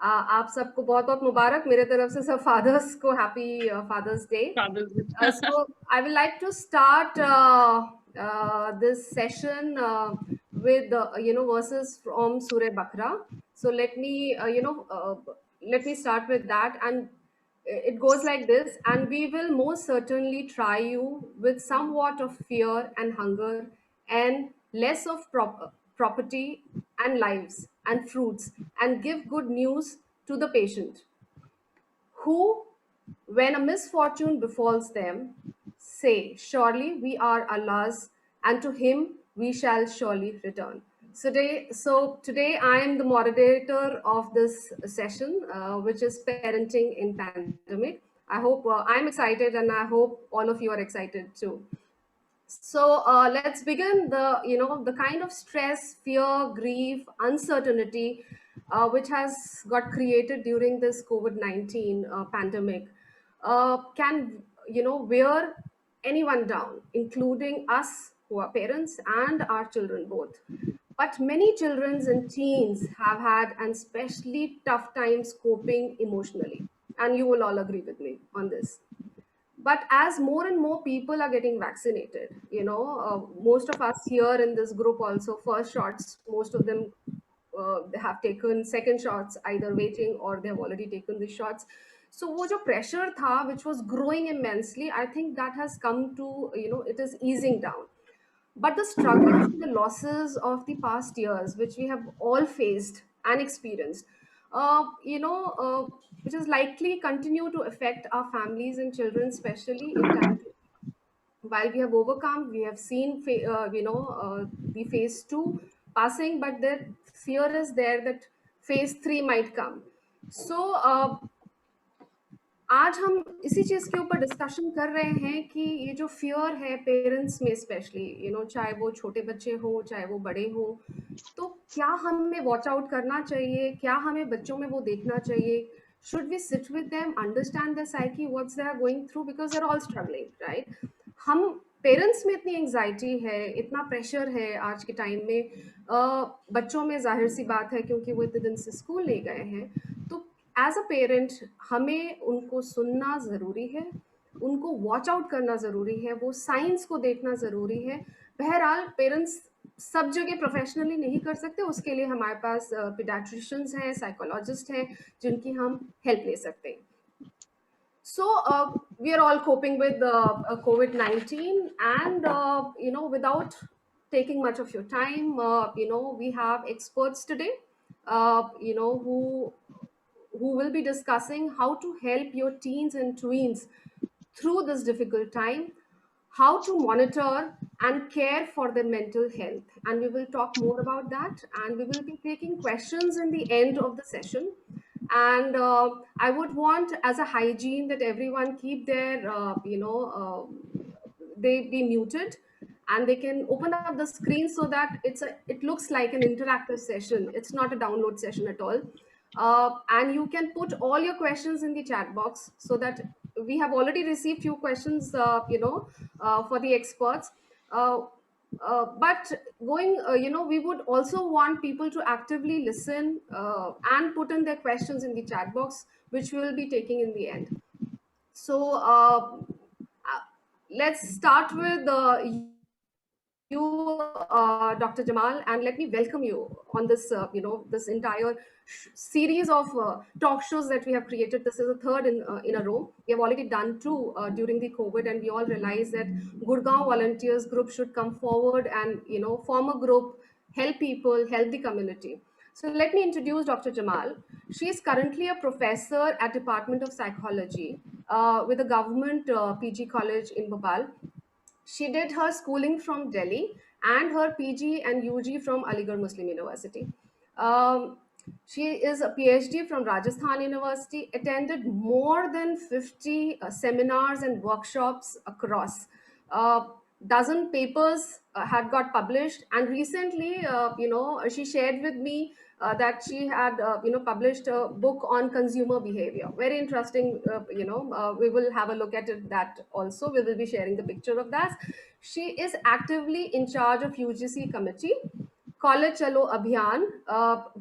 आप सबको बहुत-बहुत मुबारक मेरे तरफ से सब फादर्स को happy fathers day. Fathers Day. So I would like to start this session with verses from Surah Bakra. So let me start with that, and it goes like this. And we will most certainly try you with somewhat of fear and hunger, and less of property and lives and fruits, and give good news to the patient who, when a misfortune befalls them, say, surely we are Allah's, and to him we shall surely return. So today I am the moderator of this session, which is parenting in pandemic. I hope I'm excited, and I hope all of you are excited too. So let's begin. The kind of stress, fear, grief, uncertainty which has got created during this COVID-19 pandemic can wear anyone down, including us who are parents and our children both. But many children and teens have had an especially tough times coping emotionally, and you will all agree with me on this. But as more and more people are getting vaccinated, most of us here in this group also first shots, most of them they have taken second shots, either waiting or they have already taken the shots. So wo jo pressure tha which was growing immensely, I think that has come to, it is easing down. But the struggles and the losses of the past years, which we have all faced and experienced, which is likely continue to affect our families and children, especially in time to. While we have overcome, we have seen, the phase two passing, but the fear is there that phase three might come. So आज हम इसी चीज़ के ऊपर discussion कर रहे हैं कि ये जो फ़ियर है पेरेंट्स में स्पेशली, चाहे वो छोटे बच्चे हों, चाहे वो बड़े हों, तो क्या हमें वॉच आउट करना चाहिए? क्या हमें बच्चों में वो देखना चाहिए? Should we sit with them, understand their psyche, what's they are going through, because they are all struggling, right? हम पेरेंट्स में इतनी एंग्जायटी है, इतना प्रेशर है आज के टाइम में, बच्चों में ज़ाहिर-सी बात है क्योंकि वो इतने दिन से स्कूल नहीं गए हैं। तो एज अ पेरेंट हमें उनको सुनना ज़रूरी है, उनको वॉच आउट करना ज़रूरी है, वो साइंस को देखना ज़रूरी है। बहरहाल पेरेंट्स सब जगह प्रोफेशनली नहीं कर सकते, उसके लिए हमारे पास पीडियाट्रिशियंस हैं, साइकोलॉजिस्ट हैं, जिनकी हम हेल्प ले सकते हैं। So we are all coping with COVID-19, and without taking much of your time, we have experts today, who will be discussing how to help your teens and tweens through this difficult time, how to monitor and care for their mental health. And we will talk more about that. And we will be taking questions in the end of the session. And I would want, as a hygiene, that everyone keep their, they be muted, and they can open up the screen so that it looks like an interactive session. It's not a download session at all. And you can put all your questions in the chat box, so that we have already received few questions, for the experts. But going, we would also want people to actively listen and put in their questions in the chat box, which we will be taking in the end. So let's start with you, Dr. Jamal, and let me welcome you on this, this entire series of talk shows that we have created. This is the third in a row. We have already done two during the COVID, and we all realize that Gurgaon Volunteers Group should come forward and, form a group, help people, help the community. So let me introduce Dr. Jamal. She is currently a professor at Department of Psychology with a government PG college in Bhopal. She did her schooling from Delhi and her PG and UG from Aligarh Muslim University. Um, she is a PhD from Rajasthan University, attended more than 50 seminars and workshops across. Dozen papers had got published, and recently, she shared with me that she had, published a book on consumer behavior. Very interesting. We will have a look at it. That also, we will be sharing the picture of that. She is actively in charge of UGC committee, College Chalo Abhiyan,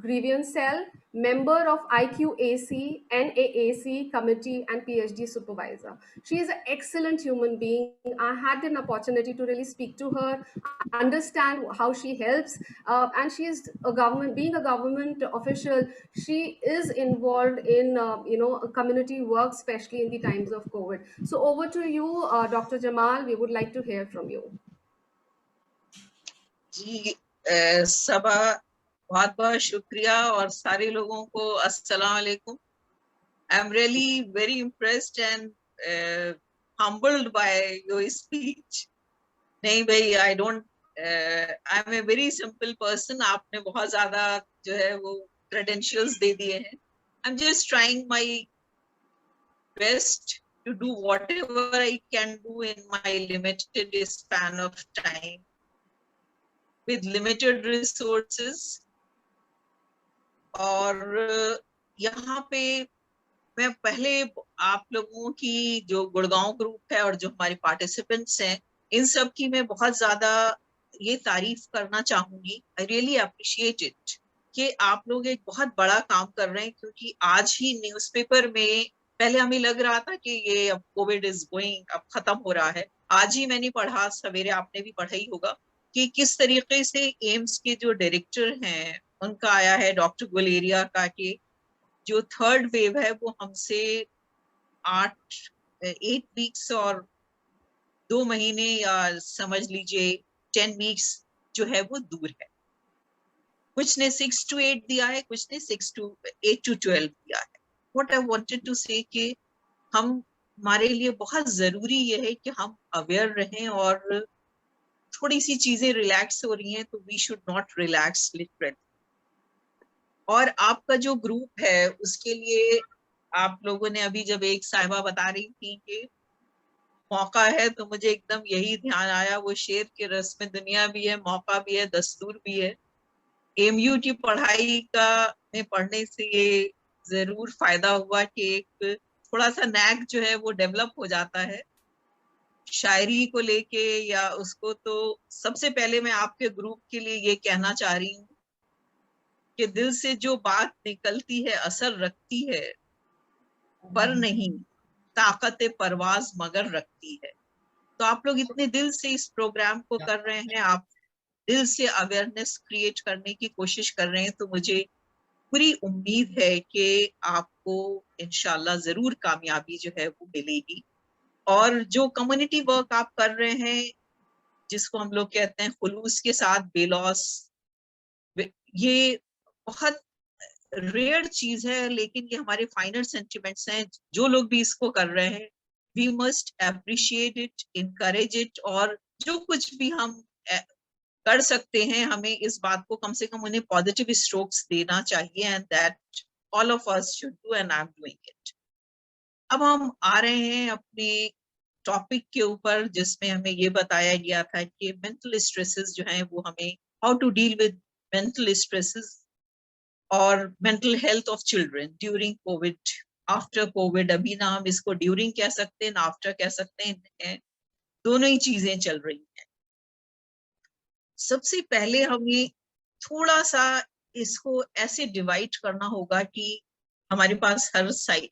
grievance cell, member of IQAC, NAAC committee, and PhD supervisor. She is an excellent human being. I had an opportunity to really speak to her, understand how she helps, and she is a government, being a government official, she is involved in community work, especially in the times of COVID. So over to you, Dr. Jamal. We would like to hear from you. जी, सबा बहुत बहुत शुक्रिया और सारे लोगों को अस्सलाम वालेकुम. I'm really very impressed and humbled by your speech. नहीं भाई, I don't, I'm a very simple person. आपने बहुत ज्यादा जो है वो credentials दे दिए हैं. I'm just trying my best to do whatever I can do in my limited span of time with limited resources. और यहाँ पे मैं पहले आप लोगों की जो गुड़गांव ग्रुप है और जो हमारे पार्टिसिपेंट्स हैं, इन सब की मैं बहुत ज्यादा ये तारीफ करना चाहूंगी. आई रियली अप्रिशिएट इट कि आप लोग एक बहुत बड़ा काम कर रहे हैं, क्योंकि आज ही न्यूज़पेपर में पहले हमें लग रहा था कि ये अब कोविड इज गोइंग, अब खत्म हो रहा है. आज ही मैंने पढ़ा, सवेरे आपने भी पढ़ा ही होगा, कि किस तरीके से एम्स के जो डायरेक्टर हैं उनका आया है, डॉक्टर गुलेरिया का, कि जो थर्ड वेव है वो हमसे 8 वीक्स और 2 महीने या समझ लीजिए 10 वीक्स जो है वो दूर है. कुछ ने 6 to 8 दिया है, कुछ ने 8 to 12 दिया है. What I wanted to say कि हमारे लिए बहुत जरूरी ये है कि हम अवेयर रहें, और थोड़ी सी चीजें रिलैक्स हो रही हैं तो we should not relax literally. और आपका जो ग्रुप है उसके लिए आप लोगों ने अभी जब एक साहिबा बता रही थी कि मौका है, तो मुझे एकदम यही ध्यान आया, वो शेर के रस में दुनिया भी है, मौका भी है, दस्तूर भी है. एमयू की पढ़ाई का में पढ़ने से ये जरूर फायदा हुआ कि एक थोड़ा सा नैक जो है वो डेवलप हो जाता है शायरी को लेके या उसको. तो सबसे पहले मैं आपके ग्रुप के लिए ये कहना चाह रही हूँ कि दिल से जो बात निकलती है असर रखती है, पर नहीं ताकत परवाज मगर रखती है. तो आप लोग इतने दिल से इस प्रोग्राम को कर रहे हैं, आप दिल से अवेयरनेस क्रिएट करने की कोशिश कर रहे हैं, तो मुझे पूरी उम्मीद है कि आपको इंशाल्लाह जरूर कामयाबी जो है वो मिलेगी. और जो कम्युनिटी वर्क आप कर रहे हैं, जिसको हम लोग कहते हैं खुलूस के साथ बेलौस, ये बहुत रेयर चीज है, लेकिन ये हमारे फाइनल सेंटिमेंट्स हैं. जो लोग भी इसको कर रहे हैं, we must appreciate it, encourage it, और जो कुछ भी हम कर सकते हैं हमें इस बात को कम से कम उन्हें पॉजिटिव स्ट्रोक्स देना चाहिए, and that all of us should do, and I am doing it. अब हम आ रहे हैं अपने टॉपिक के ऊपर, जिसमें हमें ये बताया गया था कि मेंटल स्ट्रेसेस जो हैं वो हमें how to deal with mental stresses और mental health of children during COVID, after COVID. अभी ना हम इसको ड्यूरिंग कह सकते हैं ना आफ्टर कह सकते हैं, दोनों ही चीजें चल रही हैं. सबसे पहले हमें थोड़ा सा इसको ऐसे डिवाइड करना होगा कि हमारे पास हर साइड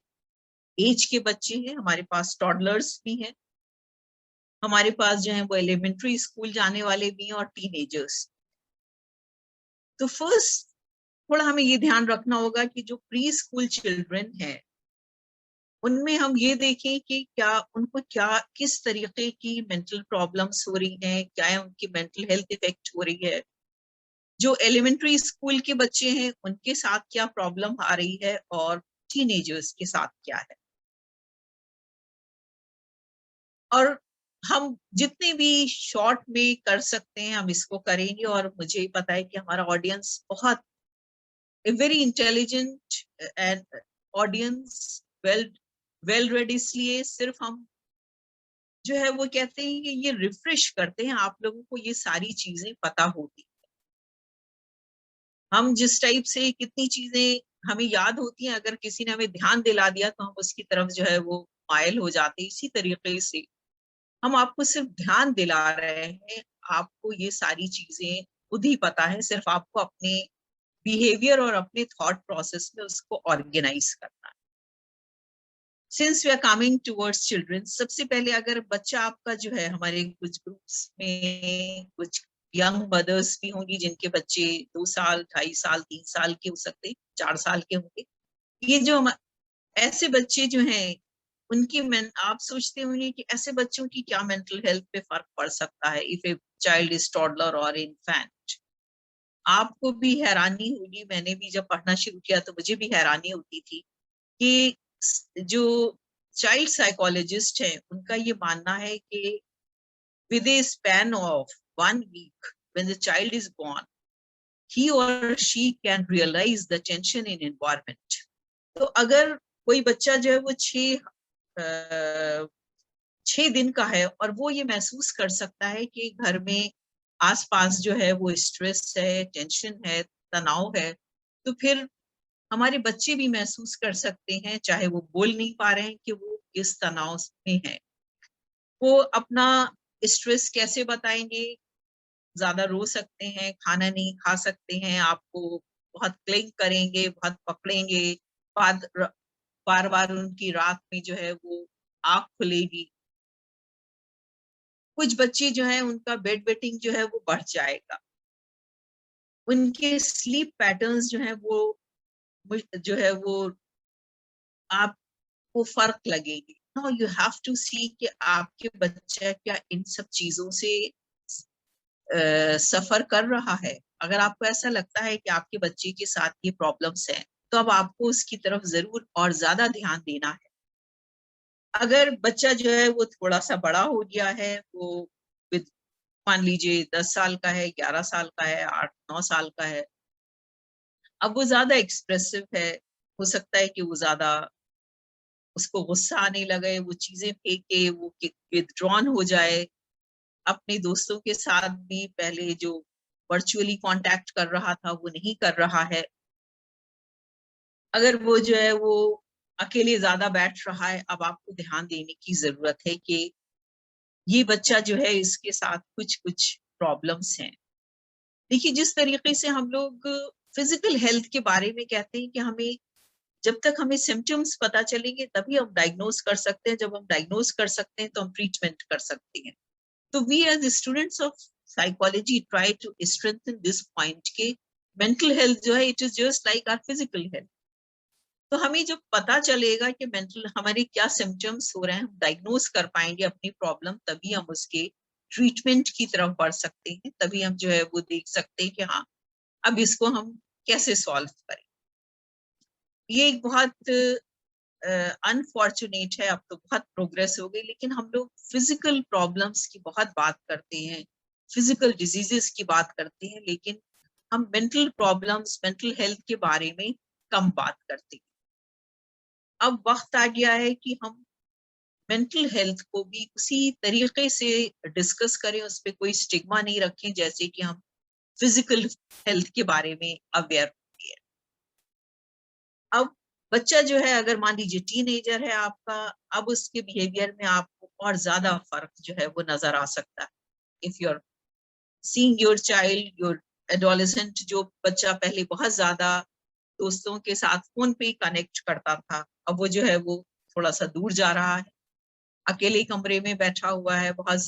एज के बच्चे हैं, हमारे पास टॉडलर्स भी हैं, हमारे पास जो है वो एलिमेंट्री स्कूल जाने वाले भी हैं, और टीनेजर्स. तो फर्स्ट थोड़ा हमें ये ध्यान रखना होगा कि जो प्री स्कूल चिल्ड्रन हैं उनमें हम ये देखें कि क्या उनको किस तरीके की मेंटल प्रॉब्लम्स हो रही हैं, क्या उनकी मेंटल हेल्थ इफेक्ट हो रही है. जो एलिमेंट्री स्कूल के बच्चे हैं उनके साथ क्या प्रॉब्लम आ रही है, और टीनेजर्स के साथ क्या है. और हम जितने भी शॉर्ट में कर सकते हैं हम इसको करेंगे. और मुझे पता है कि हमारा ऑडियंस बहुत very intelligent and audience well read, इसलिए सिर्फ हम जो है वो कहते हैं कि ये रिफ्रेश करते हैं, आप लोगों को ये सारी चीजें पता होती. हम जिस टाइप से कितनी चीजें हमें याद होती हैं, अगर किसी ने हमें ध्यान दिला दिया तो हम उसकी तरफ जो है वो मायल हो जाते हैं. इसी तरीके से हम आपको सिर्फ ध्यान दिला रहे हैं, आपको ये सारी चीजें खुद ही पता है, सिर्फ आपको अपने बिहेवियर और अपने थॉट प्रोसेस में उसको ऑर्गेनाइज करना है। Since we are coming towards children, सबसे पहले अगर बच्चा आपका जो है, हमारे कुछ ग्रुप्स में कुछ यंग मदर्स भी होंगी जिनके बच्चे 2 साल, 2.5 साल, 3 साल के हो सकते हैं, 4 साल के होंगे। ये जो ऐसे बच्चे जो हैं उनकी आप सोचते होंगे कि ऐसे बच्चों की क्या मेंटल हेल्थ पे फर्क पड़ सकता है if a child is toddler और इन्फेंट। आपको भी हैरानी होगी, मैंने भी जब पढ़ना शुरू किया तो मुझे भी हैरानी होती थी कि जो चाइल्ड साइकोलॉजिस्ट हैं उनका ये मानना है कि with A span of 1 week when the child is born, he or she can realize the tension in environment. तो अगर कोई बच्चा जो है वो 6 दिन का है और वो ये महसूस कर सकता है कि घर में आसपास जो है वो स्ट्रेस है, टेंशन है, तनाव है, तो फिर हमारे बच्चे भी महसूस कर सकते हैं, चाहे वो बोल नहीं पा रहे हैं, कि वो किस तनाव में है। वो अपना स्ट्रेस कैसे बताएंगे? ज्यादा रो सकते हैं, खाना नहीं खा सकते हैं, आपको बहुत क्लिंग करेंगे, बहुत पकड़ेंगे, बार बार उनकी रात में जो है वो आंख खुलेगी। कुछ बच्चे जो है उनका बेड वेटिंग जो है वो बढ़ जाएगा, उनके स्लीप पैटर्न्स जो है वो आपको फर्क लगेगी। नो, यू हैव टू सी कि आपके बच्चा क्या इन सब चीजों से सफर कर रहा है। अगर आपको ऐसा लगता है कि आपके बच्चे के साथ ये प्रॉब्लम्स हैं, तो अब आपको उसकी तरफ जरूर और ज्यादा ध्यान देना है। अगर बच्चा जो है वो थोड़ा सा बड़ा हो गया है, वो मान लीजिए 10 साल का है, 11 साल का है, 8-9 साल का है, अब वो ज्यादा एक्सप्रेसिव है, हो सकता है कि वो ज्यादा, उसको गुस्सा आने लगे, वो चीजें फेंके, वो विथड्रॉन हो जाए, अपने दोस्तों के साथ भी पहले जो वर्चुअली कांटेक्ट कर रहा था वो नहीं कर रहा है। अगर वो जो है वो अकेले ज्यादा बैठ रहा है, अब आपको ध्यान देने की जरूरत है कि ये बच्चा जो है इसके साथ कुछ कुछ प्रॉब्लम्स हैं। देखिए, जिस तरीके से हम लोग फिजिकल हेल्थ के बारे में कहते हैं कि हमें, जब तक हमें सिम्टम्स पता चलेंगे तभी हम डायग्नोज कर सकते हैं, जब हम डायग्नोज कर सकते हैं तो हम ट्रीटमेंट कर सकते हैं। तो we as students of psychology try to strengthen this point के मेंटल हेल्थ जो है it is just like our physical health. तो हमें जब पता चलेगा कि मेंटल हमारे क्या सिम्टम्स हो रहे हैं, हम डायग्नोज कर पाएंगे अपनी प्रॉब्लम, तभी हम उसके ट्रीटमेंट की तरफ बढ़ सकते हैं, तभी हम जो है वो देख सकते हैं कि हाँ, अब इसको हम कैसे सॉल्व करें। ये एक बहुत अनफॉर्चुनेट है, अब तो बहुत प्रोग्रेस हो गई, लेकिन हम लोग फिजिकल प्रॉब्लम्स की बहुत बात करते हैं, फिजिकल डिजीजेस की बात करते हैं, लेकिन हम मेंटल प्रॉब्लम्स, मेंटल हेल्थ के बारे में कम बात करते हैं। अब वक्त आ गया है कि हम मेंटल हेल्थ को भी उसी तरीके से डिस्कस करें, उस पर कोई स्टिग्मा नहीं रखें जैसे कि हम फिजिकल हेल्थ के बारे में अवेयर होती है। अब बच्चा जो है, अगर मान लीजिए टीनेजर है आपका, अब उसके बिहेवियर में आपको और ज्यादा फर्क जो है वो नजर आ सकता है। If you are seeing your child, your adolescent, जो बच्चा पहले बहुत ज्यादा दोस्तों के साथ फोन पे ही कनेक्ट करता था, अब वो जो है वो थोड़ा सा दूर जा रहा है, अकेले कमरे में बैठा हुआ है, बहुत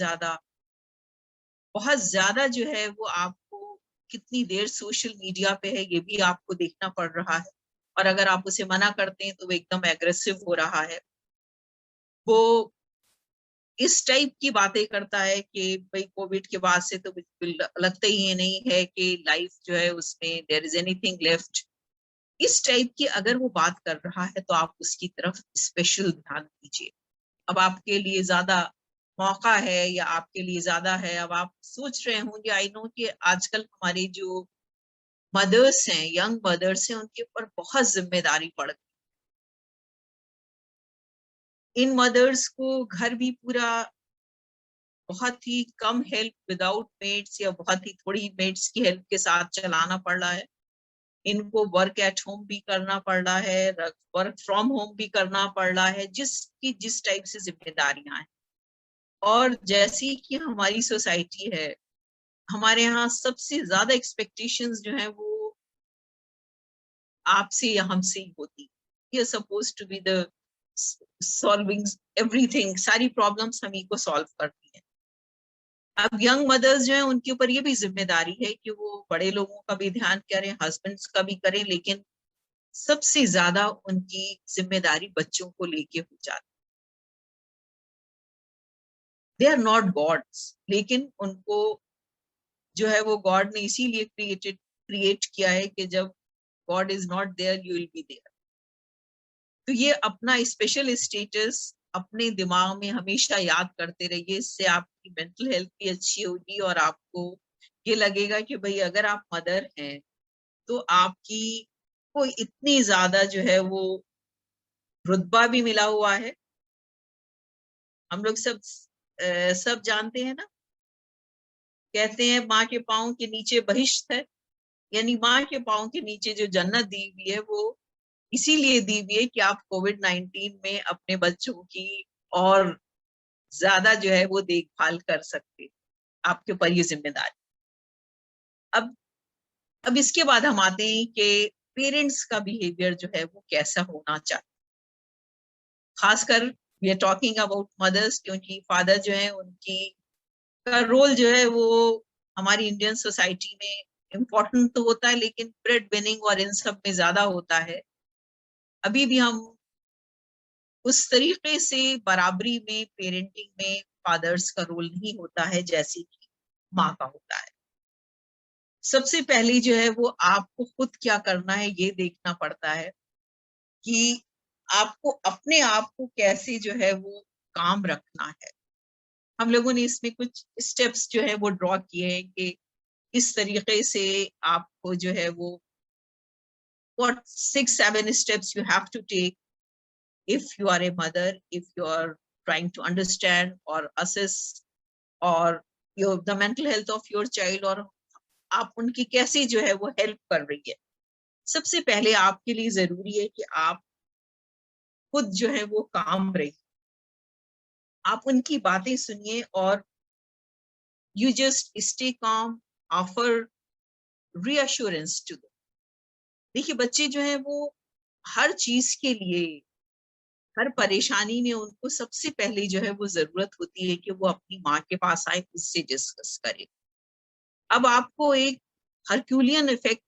ज्यादा जो है वो आपको कितनी देर सोशल मीडिया पे है ये भी आपको देखना पड़ रहा है। और अगर आप उसे मना करते हैं तो वो एकदम एग्रेसिव हो रहा है, वो इस टाइप की बातें करता है कि भाई कोविड के बाद से तो बिल्कुल लगता ही नहीं है कि लाइफ जो है उसमें देयर इज एनीथिंग लेफ्ट। इस टाइप की अगर वो बात कर रहा है तो आप उसकी तरफ स्पेशल ध्यान दीजिए। अब आपके लिए ज्यादा मौका है या आपके लिए ज्यादा है, अब आप सोच रहे होंगे, आई नो कि आजकल हमारी जो मदर्स हैं, यंग मदर्स हैं, उनके ऊपर बहुत जिम्मेदारी पड़ गई। इन मदर्स को घर भी पूरा बहुत ही कम हेल्प, विदाउट मेड्स या बहुत ही थोड़ी मेड्स की हेल्प के साथ चलाना पड़ रहा है। इनको वर्क एट होम भी करना पड़ रहा है, वर्क फ्रॉम होम भी करना पड़ रहा है, जिसकी जिस टाइप से जिम्मेदारियां हैं। और जैसी कि हमारी सोसाइटी है, हमारे यहाँ सबसे ज्यादा एक्सपेक्टेशंस जो है वो आपसे या हमसे ही होती। We are suppose to be the solving everything, सारी प्रॉब्लम्स हम ही को सॉल्व करती हैं। अब यंग मदर्स जो है उनके ऊपर ये भी जिम्मेदारी है कि वो बड़े लोगों का भी ध्यान करें, हस्बैंड्स का भी करें, लेकिन सबसे ज्यादा उनकी जिम्मेदारी बच्चों को लेके हो जाती। दे आर नॉट गॉड्स, लेकिन उनको जो है वो गॉड ने इसीलिए क्रिएट किया है कि जब God is not there you will be there. तो ये अपना स्पेशल स्टेटस अपने दिमाग में हमेशा याद करते रहिए, इससे आपकी मेंटल हेल्थ भी अच्छी होगी और आपको ये लगेगा कि भाई अगर आप मदर हैं तो आपकी को इतनी ज्यादा जो है वो रुतबा भी मिला हुआ है। हम लोग सब जानते हैं ना, कहते हैं माँ के पाँव के नीचे बहिश्त है, यानी माँ के पाँव के नीचे जो जन्नत दी हुई है वो इसीलिए दी हुई है कि आप कोविड-19 में अपने बच्चों की और ज्यादा जो है वो देखभाल कर सकते, आपके ऊपर ये जिम्मेदारी। अब अब इसके बाद हम आते हैं कि पेरेंट्स का बिहेवियर जो है वो कैसा होना चाहिए, खासकर we are talking about mothers, क्योंकि फादर जो है उनकी का रोल जो है वो हमारी इंडियन सोसाइटी में इम्पोर्टेंट तो होता है, लेकिन ब्रेड विनिंग और इन सब में ज्यादा होता है। अभी भी हम उस तरीके से बराबरी में पेरेंटिंग में फादर्स का रोल नहीं होता है जैसे कि माँ का होता है। सबसे पहले जो है वो आपको खुद क्या करना है ये देखना पड़ता है कि आपको अपने आप को कैसे जो है वो काम रखना है। हम लोगों ने इसमें कुछ स्टेप्स जो है वो ड्रॉ किए हैं कि इस तरीके से आपको जो है वो what 6-7 steps you have to take if you are a mother, if you are trying to understand or assess or the mental health of your child, और आप उनकी कैसे जो है वो हेल्प कर रही है। सबसे पहले आपके लिए जरूरी है कि आप खुद जो है वो काम रही, आप उनकी बातें सुनिए और you just stay calm, offer reassurance to them. देखिए बच्चे जो है वो हर चीज के लिए, हर परेशानी में उनको सबसे पहले जो है वो जरूरत होती है कि वो अपनी माँ के पास आए, उससे डिस्कस करे। अब आपको एक हरक्यूलियन इफेक्ट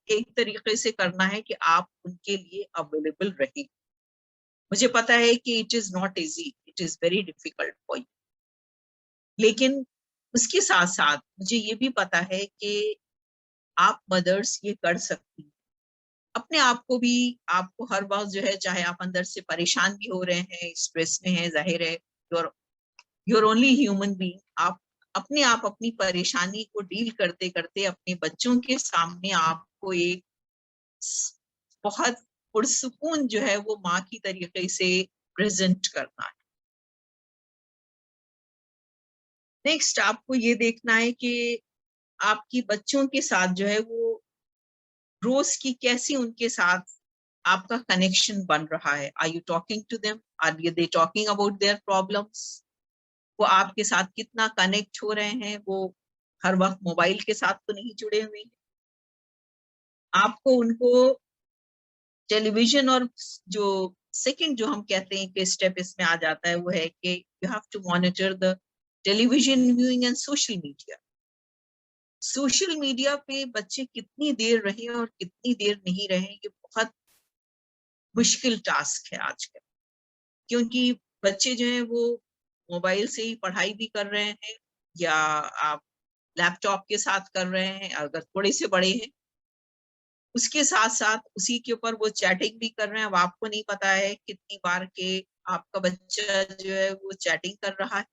एक तरीके से करना है कि आप उनके लिए अवेलेबल रहे। मुझे पता है कि it is not easy, it is very difficult for you, लेकिन उसके साथ साथ मुझे ये भी पता है कि आप मदर्स ये कर सकती हैं। अपने आप को भी, आपको हर वक्त जो है, चाहे आप अंदर से परेशान भी हो रहे हैं, स्ट्रेस में है, जाहिर है यूर ओनली ह्यूमन बीइंग, आप अपने आप अपनी परेशानी को डील करते करते अपने बच्चों के सामने आपको एक बहुत पुरसुकून जो है वो माँ की तरीके से प्रेजेंट करना है। नेक्स्ट आपको ये देखना है कि आपकी बच्चों के साथ जो है वो रोज की कैसी उनके साथ आपका कनेक्शन बन रहा है। Are you talking to them, are they talking about their problems, वो आपके साथ कितना कनेक्ट हो रहे हैं, वो हर वक्त मोबाइल के साथ तो नहीं जुड़े हुए हैं। आपको उनको टेलीविजन और जो सेकंड जो हम कहते हैं कि स्टेप इसमें आ जाता है वो है कि you have to monitor the television viewing and social media. Social media पे बच्चे कितनी देर रहे और कितनी देर नहीं रहे, ये बहुत मुश्किल टास्क है आजकल, क्योंकि बच्चे जो है वो मोबाइल से ही पढ़ाई भी कर रहे हैं या आप लैपटॉप के साथ कर रहे हैं, अगर थोड़े से बड़े हैं उसके साथ साथ उसी के ऊपर वो चैटिंग भी कर रहे हैं। अब आपको नहीं पता है कितनी बार के आपका बच्चा जो है वो चैटिंग कर रहा है,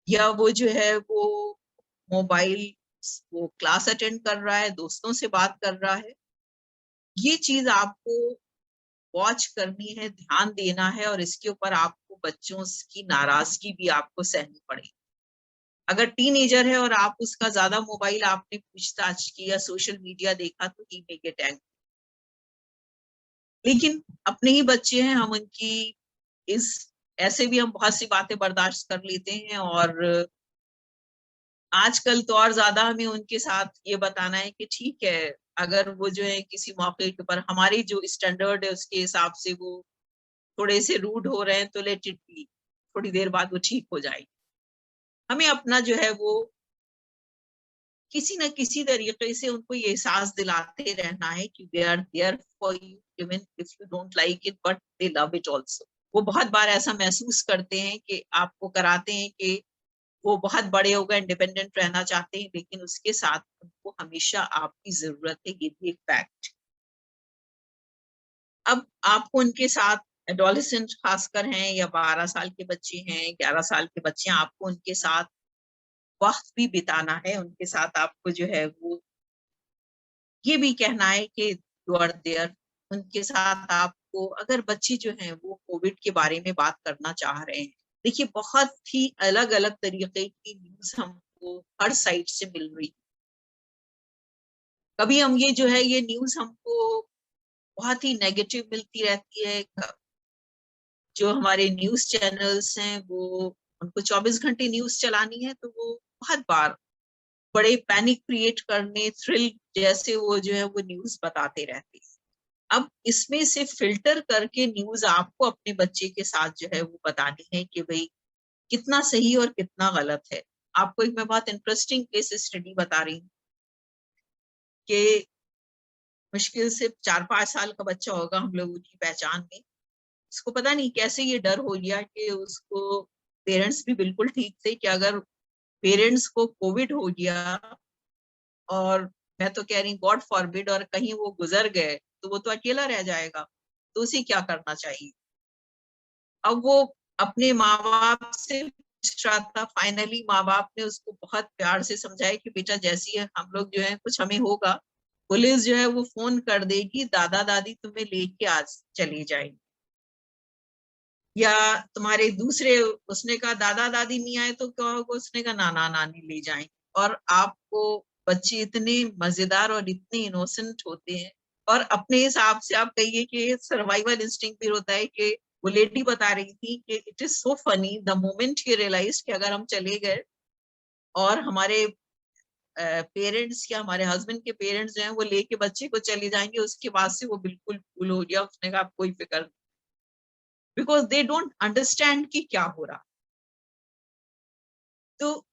या वो जो है वो मोबाइल, वो क्लास अटेंड कर रहा है, दोस्तों से बात कर रहा है। ये चीज आपको वॉच करनी है, ध्यान देना है, और इसके ऊपर आपको बच्चों की नाराजगी भी आपको सहनी पड़ेगी। अगर टीनेजर है और आप उसका ज्यादा मोबाइल आपने पूछताछ की या सोशल मीडिया देखा तो ही मे गेट एंग्री, लेकिन अपने ही बच्चे हैं, हम उनकी इस ऐसे भी हम बहुत सी बातें बर्दाश्त कर लेते हैं और आजकल तो और ज्यादा हमें उनके साथ ये बताना है कि ठीक है, अगर वो जो है किसी मौके के ऊपर हमारी जो स्टैंडर्ड है उसके हिसाब से वो थोड़े से रूड हो रहे हैं तो लेट इट बी, थोड़ी देर बाद वो ठीक हो जाएगी। हमें अपना जो है वो किसी न किसी तरीके से उनको ये एहसास दिलाते रहना है कि we are there for you even if you don't like it but they love it also. वो बहुत बार ऐसा महसूस करते हैं कि आपको कराते हैं कि वो बहुत बड़े हो गए, इंडिपेंडेंट रहना चाहते हैं, लेकिन उसके साथ उनको हमेशा आपकी जरूरत है, ये भी एक फैक्ट। अब आपको उनके साथ एडोलेसेंट खासकर हैं या 12 साल के बच्चे हैं, 11 साल के बच्चे हैं, आपको उनके साथ वक्त भी बिताना है। उनके साथ आपको जो है वो ये भी कहना है कि यू आर देयर। उनके साथ आपको, अगर बच्चे जो हैं वो कोविड के बारे में बात करना चाह रहे हैं, देखिए बहुत ही अलग अलग तरीके की न्यूज हमको हर साइड से मिल रही। कभी हम ये जो है ये न्यूज हमको बहुत ही नेगेटिव मिलती रहती है। जो हमारे न्यूज चैनल्स हैं वो, उनको 24 घंटे न्यूज चलानी है तो वो बहुत बार बड़े पैनिक क्रिएट करने, थ्रिल जैसे वो जो है वो न्यूज बताते रहते हैं। अब इसमें से फिल्टर करके न्यूज आपको अपने बच्चे के साथ जो है वो बतानी है कि भाई कितना सही और कितना गलत है। आपको एक मैं बहुत इंटरेस्टिंग केस स्टडी बता रही हूँ कि मुश्किल से 4-5 साल का बच्चा होगा हम लोगों की पहचान में। उसको पता नहीं कैसे ये डर हो गया कि उसको, पेरेंट्स भी बिल्कुल ठीक थे कि अगर पेरेंट्स को कोविड हो गया और मैं तो कह रही गॉड फॉरबिड और कहीं वो गुजर गए तो वो तो अकेला रह जाएगा, तो उसे क्या करना चाहिए। अब वो अपने माँ बाप से पूछ रहा था। फाइनली माँ बाप ने उसको बहुत प्यार से समझाया कि बेटा जैसी है हम लोग जो है कुछ हमें होगा, पुलिस जो है वो फोन कर देगी, दादा दादी तुम्हें लेके आज चली जाएंगे, या तुम्हारे दूसरे, उसने कहा दादा दादी नहीं आए तो क्या होगा, उसने कहा नाना नानी ले जाएंगे। और आपको, बच्चे इतने मजेदार और इतने इनोसेंट होते हैं। और अपने हिसाब से आप कहिए कि सर्वाइवल इंस्टिंक्ट भी होता है कि वो लेडी बता रही थी कि it is so funny the moment he realize कि अगर हम चले गए और हमारे पेरेंट्स या हमारे हस्बैंड के पेरेंट्स जो हैं वो लेके बच्चे को चले जाएंगे, उसके बाद से वो बिल्कुल कूल हो गया। उसने कहा कोई फिक्र नहीं, बिकॉज दे डोंट अंडरस्टैंड कि क्या हो रहा। तो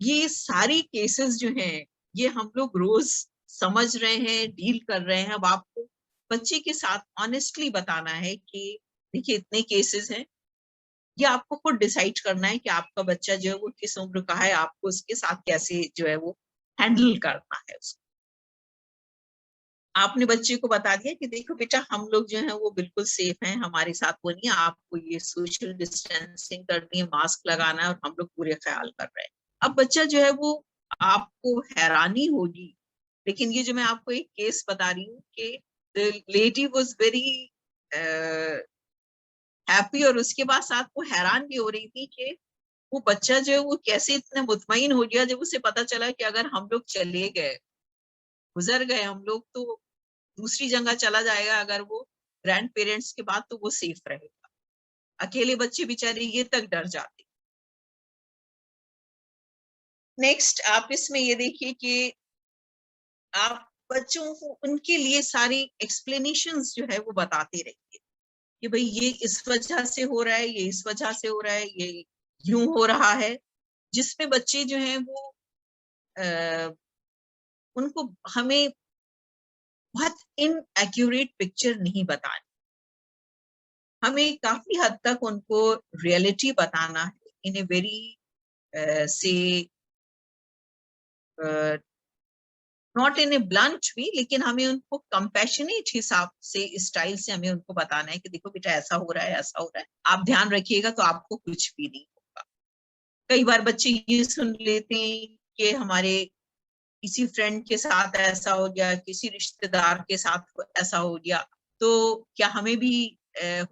ये सारी केसेस जो हैं ये हम लोग रोज समझ रहे हैं, डील कर रहे हैं। अब आपको बच्चे के साथ ऑनेस्टली बताना है कि देखिए इतने केसेस हैं, ये आपको खुद डिसाइड करना है कि आपका बच्चा जो है वो किस उम्र का है, आपको उसके साथ कैसे जो है वो हैंडल करना है उसको। आपने बच्चे को बता दिया कि देखो बेटा हम लोग जो है वो बिल्कुल सेफ हैं, हमारे साथ वो नहीं है, आपको ये सोशल डिस्टेंसिंग करनी है, मास्क लगाना है और हम लोग पूरे ख्याल कर रहे हैं। अब बच्चा जो है वो, आपको हैरानी होगी, लेकिन ये जो मैं आपको एक केस बता रही हूँ कि the lady was very happy, और उसके बाद साथ वो हैरान भी हो रही थी कि वो बच्चा जो है वो कैसे इतना मुतमईन हो गया जब उसे पता चला कि अगर हम लोग चले गए, गुजर गए हम लोग, तो दूसरी जगह चला जाएगा, अगर वो ग्रैंड पेरेंट्स के बाद तो वो सेफ रहेगा। अकेले बच्चे बेचारे ये तक डर जाते। नेक्स्ट आप इसमें ये देखिए कि आप बच्चों को उनके लिए सारी एक्सप्लेनेशंस जो है वो बताते रहिए कि भाई ये इस वजह से हो रहा है, ये इस वजह से हो रहा है, ये यूं हो रहा है, जिसमें बच्चे जो हैं वो आ, उनको हमें बहुत इनएक्यूरेट पिक्चर नहीं बतानी, हमें काफी हद तक उनको रियलिटी बताना है in a very say not in a blunt way, लेकिन हमें उनको कंपैशनेट हिसाब से, स्टाइल से हमें उनको बताना है कि देखो बेटा ऐसा हो रहा है, ऐसा हो रहा है, आप ध्यान रखिएगा तो आपको कुछ भी नहीं होगा। कई बार बच्चे ये सुन लेते हैं कि हमारे किसी फ्रेंड के साथ ऐसा हो गया, किसी रिश्तेदार के साथ ऐसा हो गया, तो क्या हमें भी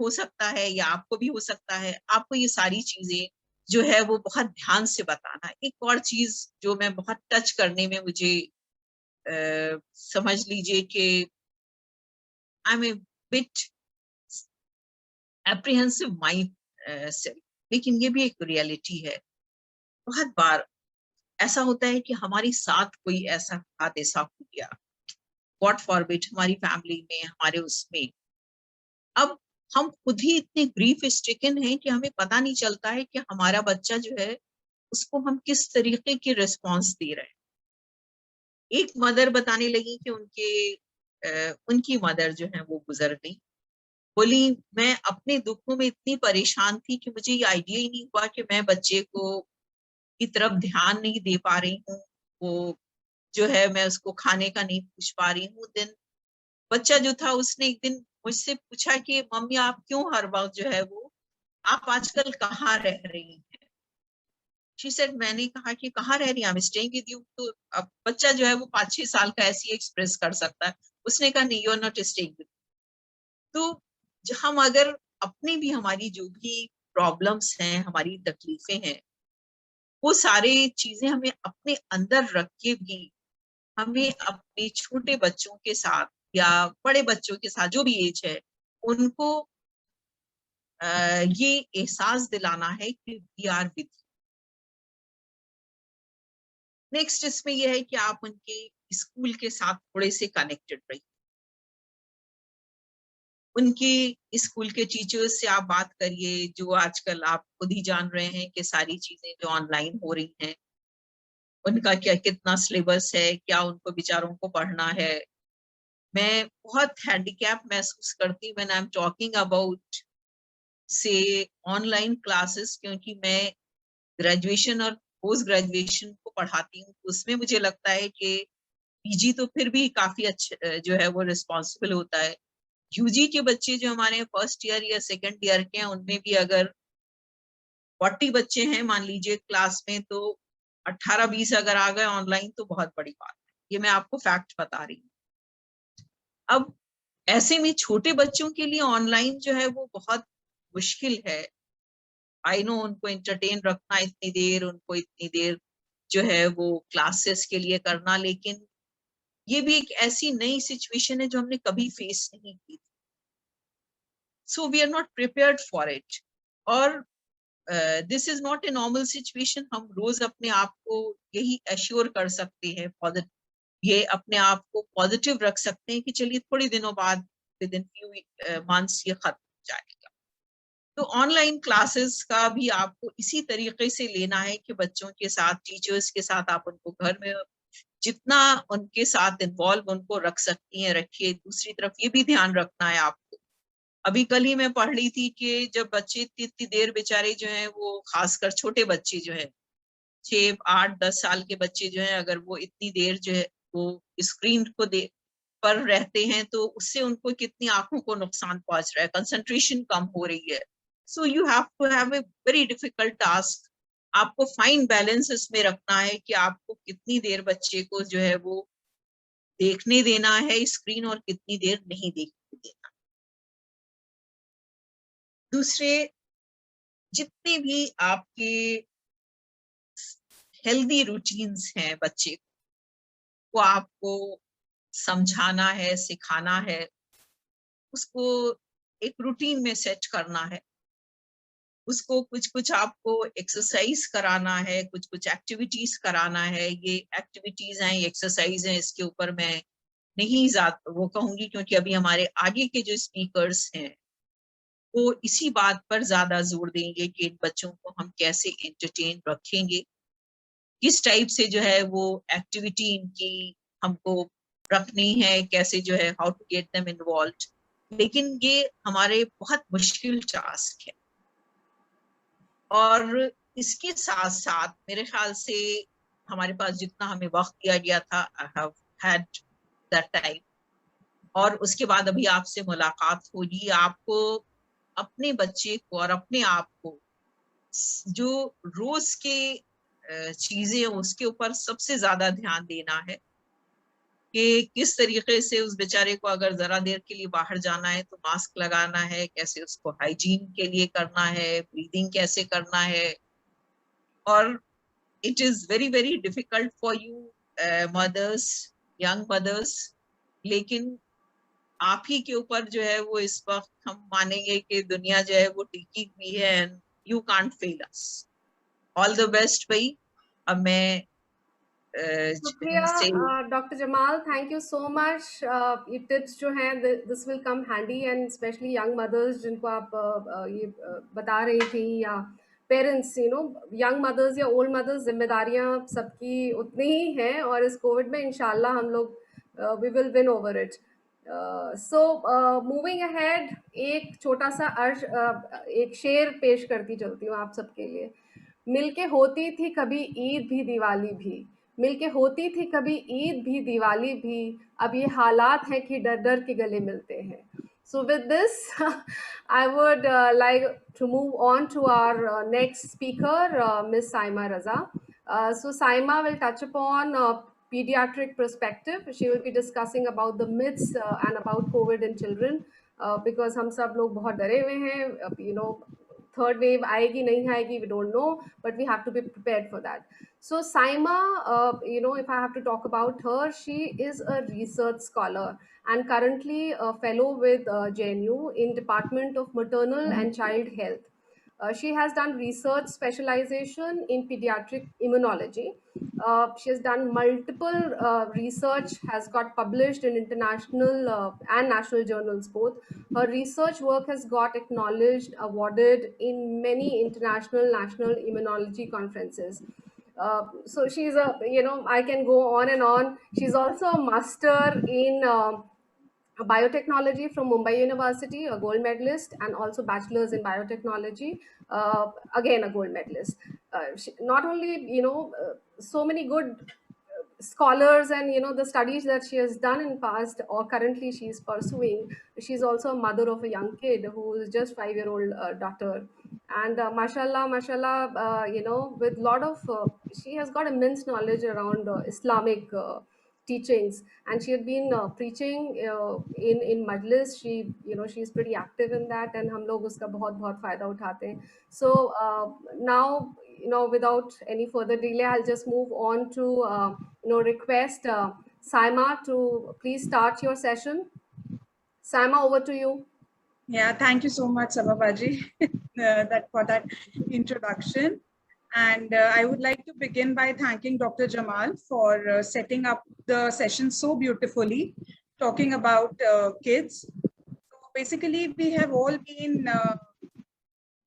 हो सकता है या आपको भी हो सकता है। आपको ये सारी चीजें जो है वो बहुत ध्यान से बताना है। एक और चीज जो मैं बहुत टच करने में मुझे समझ लीजिए कि I am a bit apprehensive myself, लेकिन ये भी एक रियलिटी है। बहुत बार ऐसा होता है कि हमारे साथ कोई ऐसा हादसा हो गया, गॉड फॉरबिड, हमारी फैमिली में, हमारे उसमें, अब हम खुद ही इतने ग्रीफ स्ट्रिकन हैं कि हमें पता नहीं चलता है कि हमारा बच्चा जो है उसको हम किस तरीके की रिस्पॉन्स दे रहे हैं। एक मदर बताने लगी कि उनकी मदर जो है वो गुजर गई। बोली, मैं अपने दुखों में इतनी परेशान थी कि मुझे ये आइडिया ही नहीं हुआ कि मैं बच्चे को की तरफ ध्यान नहीं दे पा रही हूँ, वो जो है मैं उसको खाने का नहीं पूछ पा रही हूँ। दिन बच्चा जो था उसने एक दिन मुझसे पूछा कि मम्मी आप क्यों हर वक्त जो है वो, आप आजकल कहाँ रह रही हैं? शी सेड, मैंने कहा कि कहाँ रह रही है, I am staying with you. तो अब बच्चा जो है वो 5-6 साल का ऐसे एक्सप्रेस कर सकता है। उसने कहा नहीं, you are not staying with. तो हम अगर अपनी भी, हमारी जो भी प्रॉब्लम्स हैं, हमारी तकलीफें हैं, वो सारे चीजें हमें अपने अंदर रख के भी हमें अपने छोटे बच्चों के साथ या बड़े बच्चों के साथ, जो भी एज है, उनको ये एहसास दिलाना है कि वी आर विद। नेक्स्ट इसमें यह है कि आप उनके स्कूल के साथ थोड़े से कनेक्टेड रहिए। उनके स्कूल के टीचर्स से आप बात करिए, जो आजकल आप खुद ही जान रहे हैं कि सारी चीजें जो ऑनलाइन हो रही हैं, उनका क्या कितना सिलेबस है, क्या उनको बेचारों को पढ़ना है। मैं बहुत हैंडीकैप महसूस करती when I am talking about से ऑनलाइन क्लासेस, क्योंकि मैं ग्रेजुएशन और पोस्ट ग्रेजुएशन को पढ़ाती हूँ। उसमें मुझे लगता है कि पीजी तो फिर भी काफी अच्छा जो है वो रिस्पॉन्सिबल होता है। यूजी के बच्चे जो हमारे फर्स्ट ईयर या सेकंड ईयर के हैं, उनमें भी अगर 40 बच्चे हैं मान लीजिए क्लास में, तो 18-20 अगर आ गए ऑनलाइन तो बहुत बड़ी बात है। ये मैं आपको फैक्ट बता रही हूँ। अब ऐसे में छोटे बच्चों के लिए ऑनलाइन जो है वो बहुत मुश्किल है। आई नो, उनको एंटरटेन रखना इतनी देर, उनको इतनी देर जो है वो क्लासेस के लिए करना, लेकिन ये भी एक ऐसी नई सिचुएशन है जो हमने कभी फेस नहीं की थी। So we are not prepared for it. और this is not a normal situation. हम रोज अपने आप को यही एश्योर कर सकते हैं, ये अपने आप को पॉजिटिव रख सकते हैं कि चलिए थोड़े दिनों बाद, विद इन फ्यू मंथ्स, ये खत्म हो जाएगा। तो ऑनलाइन क्लासेस का भी आपको इसी तरीके से लेना है कि बच्चों के साथ, टीचर्स के साथ आप उनको घर में जितना उनके साथ इन्वॉल्व उनको रख सकती हैं रखिए। दूसरी तरफ ये भी ध्यान रखना है आपको, अभी कल ही मैं पढ़ रही थी कि जब बच्चे इतनी इतनी देर बेचारे जो हैं वो, खासकर छोटे बच्चे जो हैं, 6, 8, 10 साल के बच्चे जो हैं, अगर वो इतनी देर जो है वो स्क्रीन को दे पर रहते हैं, तो उससे उनको कितनी आंखों को नुकसान पहुंच रहा है, कंसंट्रेशन कम हो रही है। So you have to have a very difficult task. आपको फाइन बैलेंस इसमें रखना है कि आपको कितनी देर बच्चे को जो है वो देखने देना है स्क्रीन और कितनी देर नहीं देखने देना। दूसरे, जितने भी आपके हेल्दी रूटीन्स हैं बच्चे को आपको समझाना है, सिखाना है, उसको एक रूटीन में सेट करना है। उसको कुछ कुछ आपको एक्सरसाइज कराना है, कुछ कुछ एक्टिविटीज कराना है। ये एक्टिविटीज हैं, ये एक्सरसाइज हैं, इसके ऊपर मैं नहीं ज्यादा वो कहूंगी, क्योंकि अभी हमारे आगे के जो स्पीकर्स हैं वो इसी बात पर ज्यादा जोर देंगे कि इन बच्चों को हम कैसे एंटरटेन रखेंगे, किस टाइप से जो है वो एक्टिविटी इनकी हमको रखनी है, कैसे जो है how to get them involve. लेकिन ये हमारे बहुत मुश्किल टास्क है। और इसके साथ साथ मेरे ख्याल से हमारे पास जितना हमें वक्त दिया गया था, I have had that time. और उसके बाद अभी आपसे मुलाकात होगी। आपको अपने बच्चे को और अपने आप को जो रोज के चीजें उसके ऊपर सबसे ज्यादा ध्यान देना है कि किस तरीके से उस बेचारे को अगर जरा देर के लिए बाहर जाना है तो मास्क लगाना है, कैसे उसको हाइजीन के लिए करना है, ब्रीदिंग कैसे करना है। और it is very very difficult for you mothers, young mothers, लेकिन आप ही के ऊपर जो है वो इस वक्त हम मानेंगे कि दुनिया जो है वो टिकी हुई है, and you can't fail us. All the best भाई। अब मैं say. शुक्रिया doctor Jamal, thank you so much. ये टिप्स जो हैं this will come handy, and specially young mothers जिनको आप ये बता रही थी, या parents, you know, young mothers या ओल्ड मदर्स, जिम्मेदारियां सबकी उतनी ही हैं, और इस कोविड में इंशाल्लाह हम लोग we will win over it. So moving ahead, एक छोटा सा अर्ज एक शेर पेश करती चलती हूँ आप सबके लिए। मिलके होती थी कभी ईद भी दिवाली भी, मिलके होती थी कभी ईद भी दिवाली भी, अब ये हालात हैं कि डर डर के गले मिलते हैं। So with this, I would like to move on to our next speaker, Ms. Saima Raza. So Saima will touch upon pediatric perspective. She will be discussing about the myths and about COVID in children, because हम सब लोग बहुत डरे हुए हैं, you know, third wave आएगी नहीं आएगी, we don't know, but we have to be prepared for that. So Saima, you know, if I have to talk about her, she is a research scholar and currently a fellow with JNU in Department of Maternal and Child Health. She has done research specialization in pediatric immunology. She has done multiple research, has got published in international and national journals both. Her research work has got acknowledged, awarded in many international, national immunology conferences. So she's a, you know, I can go on and on. She's also a master in biotechnology from Mumbai University, a gold medalist, and also bachelor's in biotechnology, again a gold medalist. Not only, you know, so many good scholars and, you know, the studies that she has done in past or currently she is pursuing. She's also a mother of a young kid who is just 5-year-old daughter, and mashallah, you know, with lot of she has got immense knowledge around Islamic teachings, and she had been preaching in majlis. She, you know, she's pretty active in that, and hum log uska bahut bahut fayda uthate hain. So now, you know, without any further delay, I'll just move on to you know, request Saima to please start your session. Saima, over to you. Yeah, thank you so much, Sababaji, for that introduction. And I would like to begin by thanking Dr. Jamal for setting up the session so beautifully, talking about kids. So basically, we have all been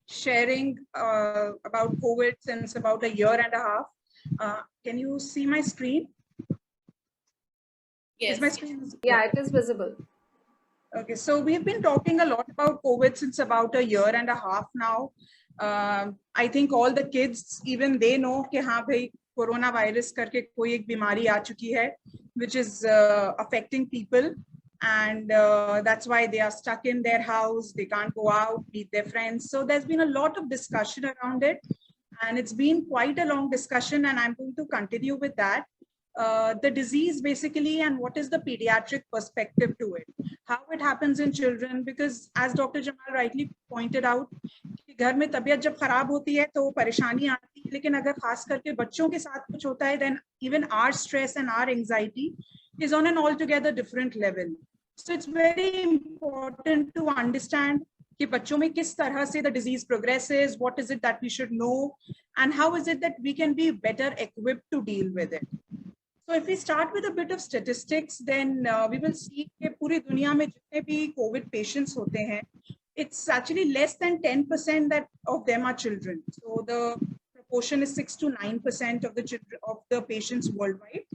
sharing about COVID since about a year and a half. Can you see my screen? Yes. Is my screen visible? Yeah, it is visible. Okay, so we've been talking a lot about COVID since about a year and a half now. I think all the kids, even they know कि हाँ भाई corona virus करके कोई एक बीमारी आ चुकी है, which is affecting people, and that's why they are stuck in their house. They can't go out, meet their friends. So there's been a lot of discussion around it, and it's been quite a long discussion, and I'm going to continue with that. The disease basically, and what is the pediatric perspective to it, how it happens in children, because as Dr. Jamal rightly pointed out, कि घर में तबीयत जब खराब होती है तो परेशानी आती है, लेकिन अगर खास करके बच्चों के साथ कुछ होता है, then even our stress and our anxiety is on an altogether different level. So it's very important to understand कि बच्चों में किस तरह से the disease progresses, what is it that we should know, and how is it that we can be better equipped to deal with it. So if we start with a bit of statistics, then we will see कि पूरी दुनिया में जितने भी COVID patients होते हैं, it's actually less than 10% that of them are children. So the proportion is 6 to 9% of the children of the patients worldwide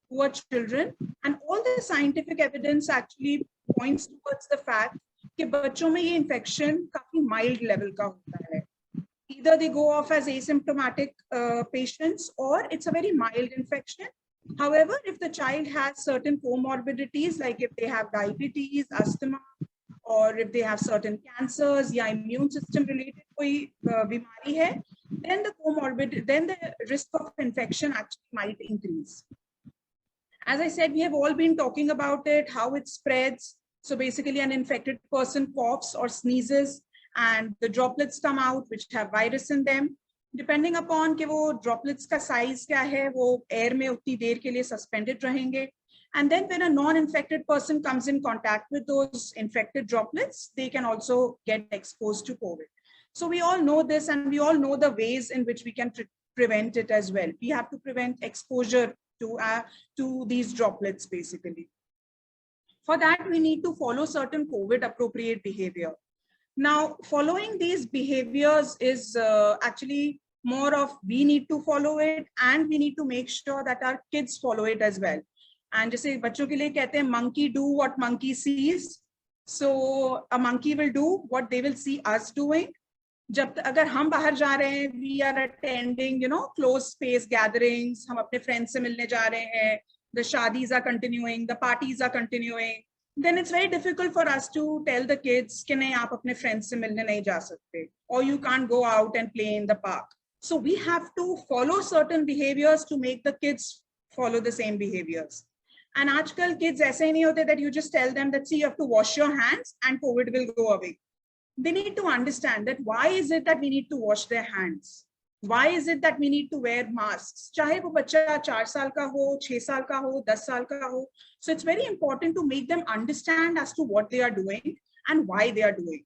who are children, and all the scientific evidence actually points towards the fact कि बच्चों में ये infection काफी mild level का होता है. Either they go off as asymptomatic patients, or it's a very mild infection. However, if the child has certain comorbidities, like if they have diabetes, asthma, or if they have certain cancers या immune system related कोई बीमारी है, then the risk of infection actually might increase. As I said, we have all been talking about it, how it spreads. So basically an infected person coughs or sneezes and the droplets come out which have virus in them. Depending upon कि वो droplets का size क्या है, वो air में उतनी देर के लिए suspended रहेंगे. And then when a non-infected person comes in contact with those infected droplets, they can also get exposed to COVID. So we all know this, and we all know the ways in which we can prevent it as well. We have to prevent exposure to these droplets basically. For that, we need to follow certain COVID appropriate behavior. Now, following these behaviors is actually more of we need to follow it and we need to make sure that our kids follow it as well. And जैसे बच्चों के लिए कहते हैं monkey do what monkey sees. So a monkey will do what they will see us doing. जब अगर हम बाहर जा रहे हैं, we are attending, closed space gatherings, हम अपने friends से मिलने जा रहे हैं, the shadis are continuing, the parties are continuing, then it's very difficult for us to tell the kids कि नहीं आप अपने friends से मिलने नहीं जा सकते, or you can't go out and play in the park. So we have to follow certain behaviors to make the kids follow the same behaviors. And आजकल kids ऐसे ही नहीं होते that you just tell them that see you have to wash your hands and COVID will go away. They need to understand that why is it that we need to wash their hands? Why is it that we need to wear masks? चाहे वो बच्चा 4 साल का हो, 6 साल का हो, 10 साल का हो. So it's very important to make them understand as to what they are doing and why they are doing.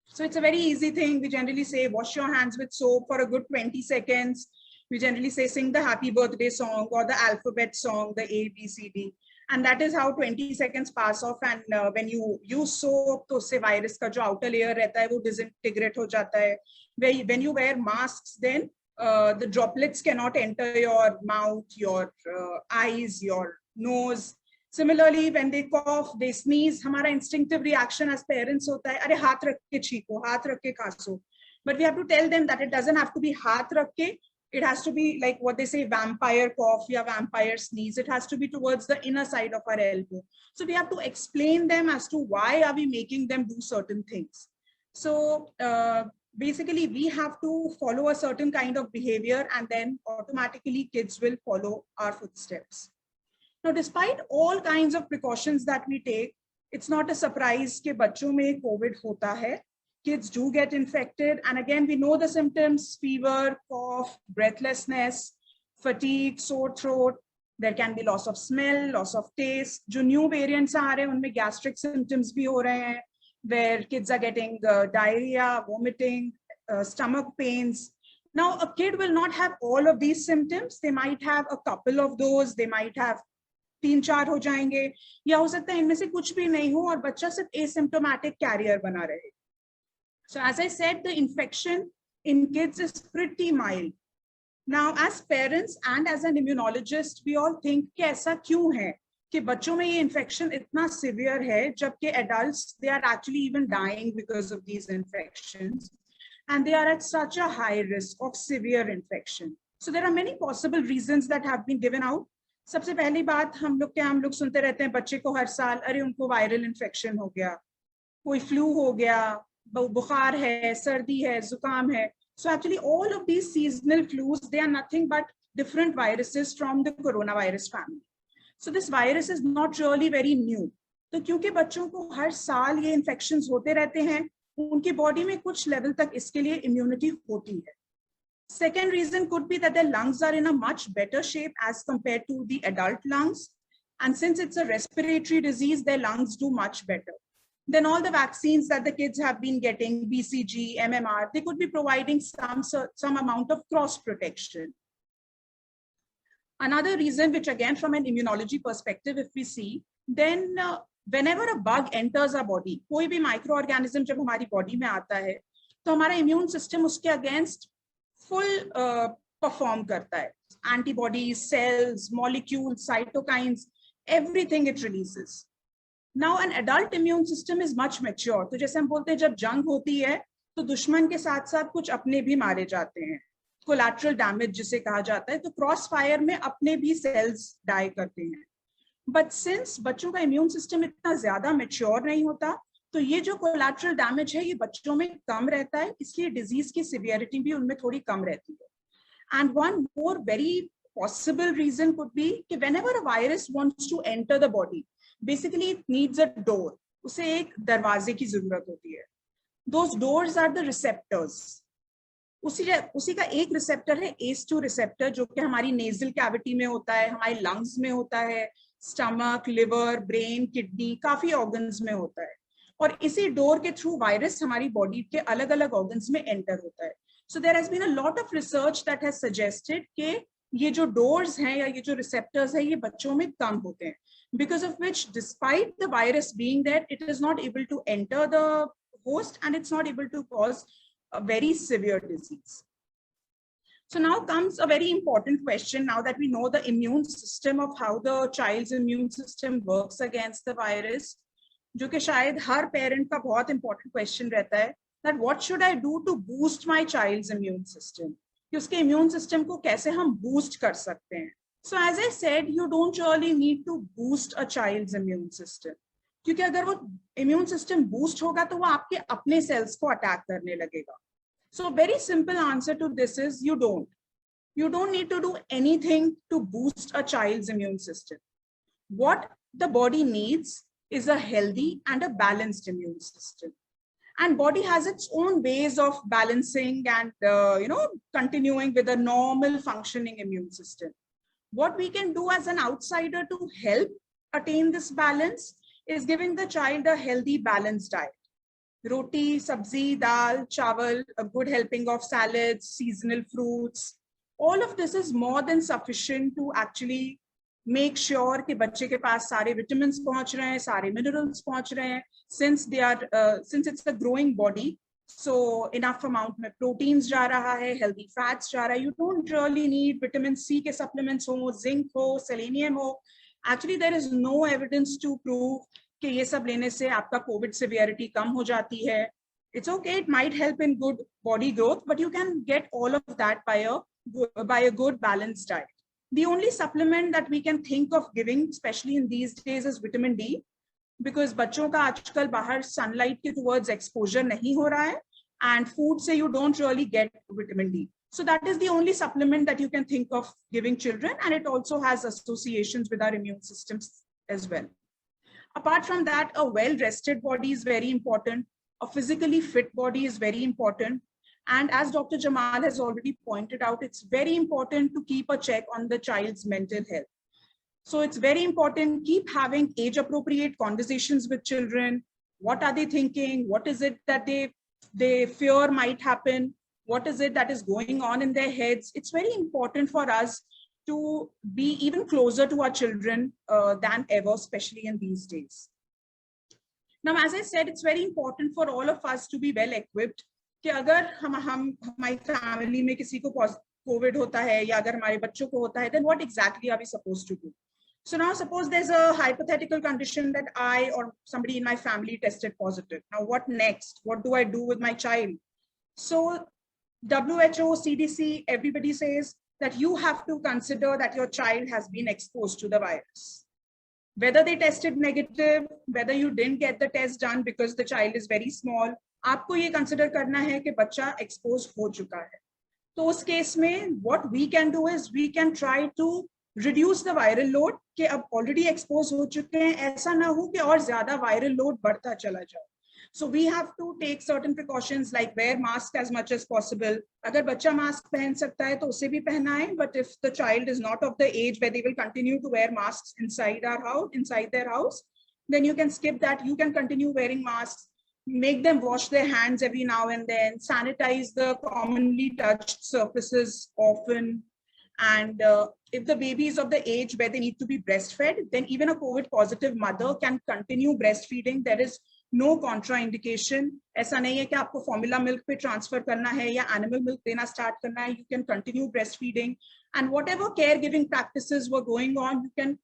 So it's a very easy thing. We generally say wash your hands with soap for a good 20 seconds. We generally say sing the happy birthday song or the alphabet song, the A, B, C, D. And that is how 20 seconds pass off. And when you use soap, तो उससे virus का जो outer layer रहता है वो disintegrate हो जाता है. When you wear masks, then the droplets cannot enter your mouth, your eyes, your nose. Similarly, when they cough, they sneeze, हमारा instinctive reaction as parents होता है, अरे हाथ रख के छींको, हाथ रख के खांसो. But we have to tell them that it doesn't have to be हाथ रख के. It has to be like what they say, vampire cough or vampire sneeze. It has to be towards the inner side of our elbow. So we have to explain them as to why are we making them do certain things. So basically, we have to follow a certain kind of behavior and then automatically kids will follow our footsteps. Now, despite all kinds of precautions that we take, it's not a surprise that बच्चों में COVID होता है. Kids do get infected. And again, we know the symptoms: fever, cough, breathlessness, fatigue, sore throat. There can be loss of smell, loss of taste. जो new variants आ रहे हैं, उनमें gastric symptoms भी हो रहे हैं, where kids are getting diarrhea, vomiting, stomach pains. Now, a kid will not have all of these symptoms. They might have a couple of those. They might have 3-4 हो जाएंगे, या हो सकता है इनमें से कुछ भी नहीं हो और बच्चा सिर्फ asymptomatic carrier बना रहे. So as I said, the infection in kids is pretty mild. Now, as parents and as an immunologist, we all think कि ऐसा क्यों है कि बच्चों में ये infection इतना severe है, जबकि adults, they are actually even dying because of these infections. And they are at such a high risk of severe infection. So there are many possible reasons that have been given out. सबसे पहली बात हम लोग सुनते रहते हैं बच्चे को हर साल अरे उनको वायरल इन्फेक्शन हो गया, कोई फ्लू हो गया, बुखार है, सर्दी है, जुकाम है. So actually all of these seasonal flus, they are nothing but different viruses from the coronavirus family. So this virus is not really very new. तो क्योंकि बच्चों को हर साल ये infections होते रहते हैं, उनकी body में कुछ level तक इसके लिए immunity होती है. Second reason could be that their lungs are in a much better shape as compared to the adult lungs. And since it's a respiratory disease, their lungs do much better. Then all the vaccines that the kids have been getting, BCG, MMR, they could be providing some amount of cross protection. Another reason, which again from an immunology perspective, if we see, then whenever a bug enters our body, कोई भी microorganism जब हमारी body में आता है, तो हमारा immune system उसके against full perform करता है. Antibodies, cells, molecules, cytokines, everything it releases. Now an adult immune system is much mature. तो जैसे हम बोलते हैं जब जंग होती है तो दुश्मन के साथ साथ कुछ अपने भी मारे जाते हैं, collateral damage जिसे कहा जाता है. तो क्रॉस फायर में अपने भी सेल्स डाई करते हैं. बट सिंस बच्चों का इम्यून सिस्टम इतना ज्यादा मेच्योर नहीं होता, तो ये जो कोलैटरल डैमेज है ये बच्चों में कम रहता है, इसलिए डिजीज की सिवियरिटी भी उनमें थोड़ी कम रहती है. And one more very possible reason could be कि whenever a virus wants to enter the body, basically it needs a door. उसे एक दरवाजे की जरूरत होती है. Those doors are the receptors. उसी का एक रिसेप्टर है ACE2 रिसेप्टर, जो कि हमारी नेजल कैविटी में होता है, हमारे लंग्स में होता है, स्टमक, लिवर, ब्रेन, किडनी, काफी ऑर्गन्स में होता है. और इसी डोर के थ्रू वायरस हमारी बॉडी के अलग अलग ऑर्गन्स में एंटर होता है. So there has been a lot of research that has suggested कि ये जो डोर्स हैं या ये जो रिसेप्टर्स है ये बच्चों में कम होते हैं, because of which despite the virus being there, it is not able to enter the host and it's not able to cause a very severe disease. So now comes a very important question, now that we know the immune system of how the child's immune system works against the virus, जो कि शायद हर parent का बहुत important question रहता है, that what should I do to boost my child's immune system? कि उसके immune system को कैसे हम boost कर सकते हैं? So as I said, you don't really need to boost a child's immune system. क्योंकि अगर वो immune system boost होगा तो वो आपके अपने cells को attack करने लगेगा. So very simple answer to this is you don't. You don't need to do anything to boost a child's immune system. What the body needs is a healthy and a balanced immune system. And body has its own ways of balancing and continuing with a normal functioning immune system. What we can do as an outsider to help attain this balance is giving the child a healthy, balanced diet. Roti, sabzi, dal, chawal, a good helping of salads, seasonal fruits. All of this is more than sufficient to actually make sure कि बच्चे के पास सारे vitamins पहुंच रहे हैं, सारे minerals पहुंच रहे हैं, since it's a growing body, so enough amount में proteins जा रहा है, healthy fats जा रहा है. You don't really need vitamin C के supplements हो, zinc हो, selenium हो. Actually, there is no evidence to prove कि ये सब लेने से आपका COVID severity कम हो जाती है. It's okay, it might help in good body growth, but you can get all of that by a good balanced diet. The only supplement that we can think of giving, especially in these days, is vitamin D, because बच्चों का आजकल बाहर sunlight के towards exposure नहीं हो रहा है, and food से you don't really get vitamin D. So that is the only supplement that you can think of giving children, and it also has associations with our immune systems as well. Apart from that, a well-rested body is very important. A physically fit body is very important. And as Dr. Jamal has already pointed out, it's very important to keep a check on the child's mental health. So it's very important, keep having age-appropriate conversations with children. What are they thinking? What is it that they fear might happen? What is it that is going on in their heads? It's very important for us to be even closer to our children than ever, especially in these days. Now, as I said, it's very important for all of us to be well equipped. कि अगर हमारी family में किसी को Covid होता है या अगर हमारे बच्चों को होता है, then what exactly are we supposed to do? So now suppose there's a hypothetical condition that I or somebody in my family tested positive. Now what next? What do I do with my child? So WHO, CDC, everybody says that you have to consider that your child has been exposed to the virus. Whether they tested negative, whether you didn't get the test done because the child is very small, आपको ये consider करना है कि बच्चा expose हो चुका है. तो उस केस में what we can do is we can try to reduce the viral load कि अब already एक्सपोज हो चुके हैं, ऐसा ना हो कि और ज्यादा viral load बढ़ता चला जाए. So we have to take certain precautions like wear mask as much as possible. अगर बच्चा मास्क पहन सकता है तो उसे भी पहनाएं, but if the child is not of the age where they will continue to wear masks inside their house, then you can skip that. You can continue wearing masks. Make them wash their hands every now and then, sanitize the commonly touched surfaces often. And if the baby is of the age where they need to be breastfed, then even a COVID positive mother can continue breastfeeding. There is no contraindication. ऐसा नहीं है कि आपको formula milk पे transfer करना है या animal milk देना start करना है. You can continue breastfeeding. And whatever caregiving practices were going on, you can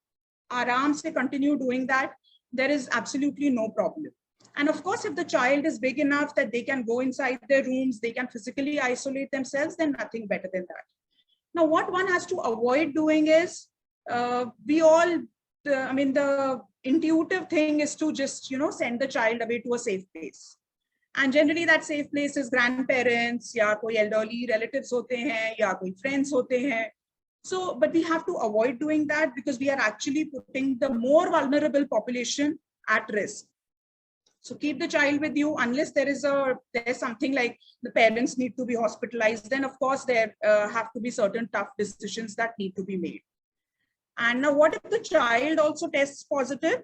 आराम से continue doing that. There is absolutely no problem. And of course, if the child is big enough that they can go inside their rooms, they can physically isolate themselves, then nothing better than that. Now, what one has to avoid doing is, the intuitive thing is to just, send the child away to a safe place. And generally that safe place is grandparents, या कोई elderly relatives होते हैं, या कोई friends होते हैं. So, but we have to avoid doing that because we are actually putting the more vulnerable population at risk. So keep the child with you unless there's something like the parents need to be hospitalized. Then of course there have to be certain tough decisions that need to be made. And now what if the child also tests positive?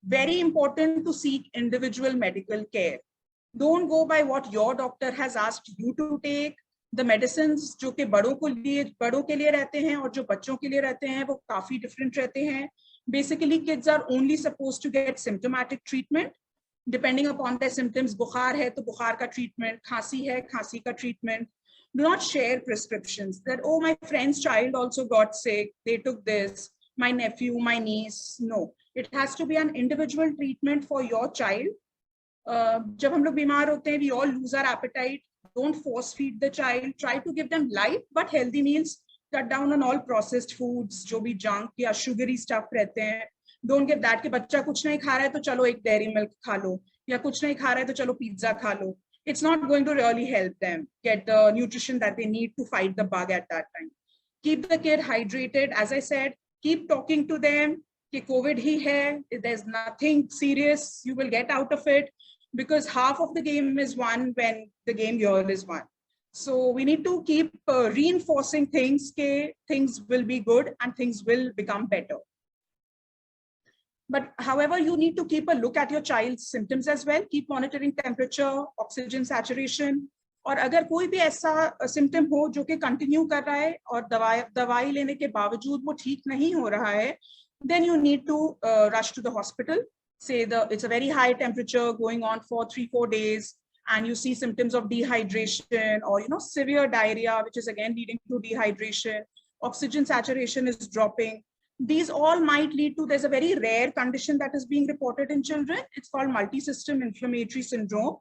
Very important to seek individual medical care. Don't go by what your doctor has asked you to take. The medicines जो कि बड़ों के लिए रहते हैं और जो बच्चों के लिए रहते हैं वो काफी different रहते हैं. Basically, kids are only supposed to get symptomatic treatment. Depending upon their symptoms, बुखार है तो बुखार का treatment, खांसी है खांसी का treatment. Do not share prescriptions that, oh, my friend's child also got sick, they took this, my nephew, my niece. No, it has to be an individual treatment for your child. जब हम लोग बीमार होते हैं, we all lose our appetite. Don't force feed the child. Try to give them light but healthy meals. Cut down on all processed foods, जो भी junk या sugary stuff रहते हैं. Don't give that कि बच्चा कुछ नहीं खा रहा है तो चलो एक dairy milk खा लो, या कुछ नहीं खा रहा है तो चलो pizza खा लो. It's not going to really help them get the nutrition that they need to fight the bug at that time. Keep the kid hydrated. As I said, keep talking to them कि COVID ही है, there's nothing serious, you will get out of it, because half of the game is won when the game here is won. So we need to keep reinforcing things that things will be good and things will become better. But however, you need to keep a look at your child's symptoms as well. Keep monitoring temperature, oxygen saturation. और अगर कोई भी ऐसा symptom हो जो कि continue कर रहा है और दवाई लेने के बावजूद वो ठीक नहीं हो रहा है, then you need to rush to the hospital. Say it's a very high temperature going on for 3-4 days, and you see symptoms of dehydration or severe diarrhea, which is again leading to dehydration. Oxygen saturation is dropping. These all might lead to, there's a very rare condition that is being reported in children. It's called multisystem inflammatory syndrome.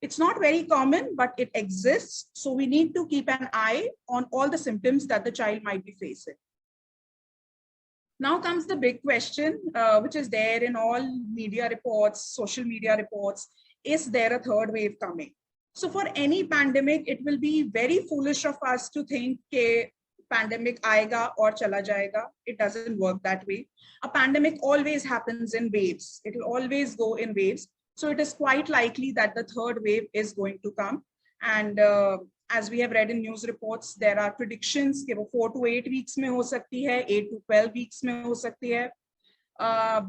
It's not very common, but it exists. So we need to keep an eye on all the symptoms that the child might be facing. Now comes the big question, which is there in all media reports, social media reports. Is there a third wave coming? So for any pandemic, it will be very foolish of us to think that pandemic aayega aur chala jayega. It doesn't work that way. A pandemic always happens in waves. It will always go in waves. So it is quite likely that the third wave is going to come. And as we have read in news reports, there are predictions कि वो 4 to 8 weeks में हो सकती है, 8 to 12 weeks में हो सकती है.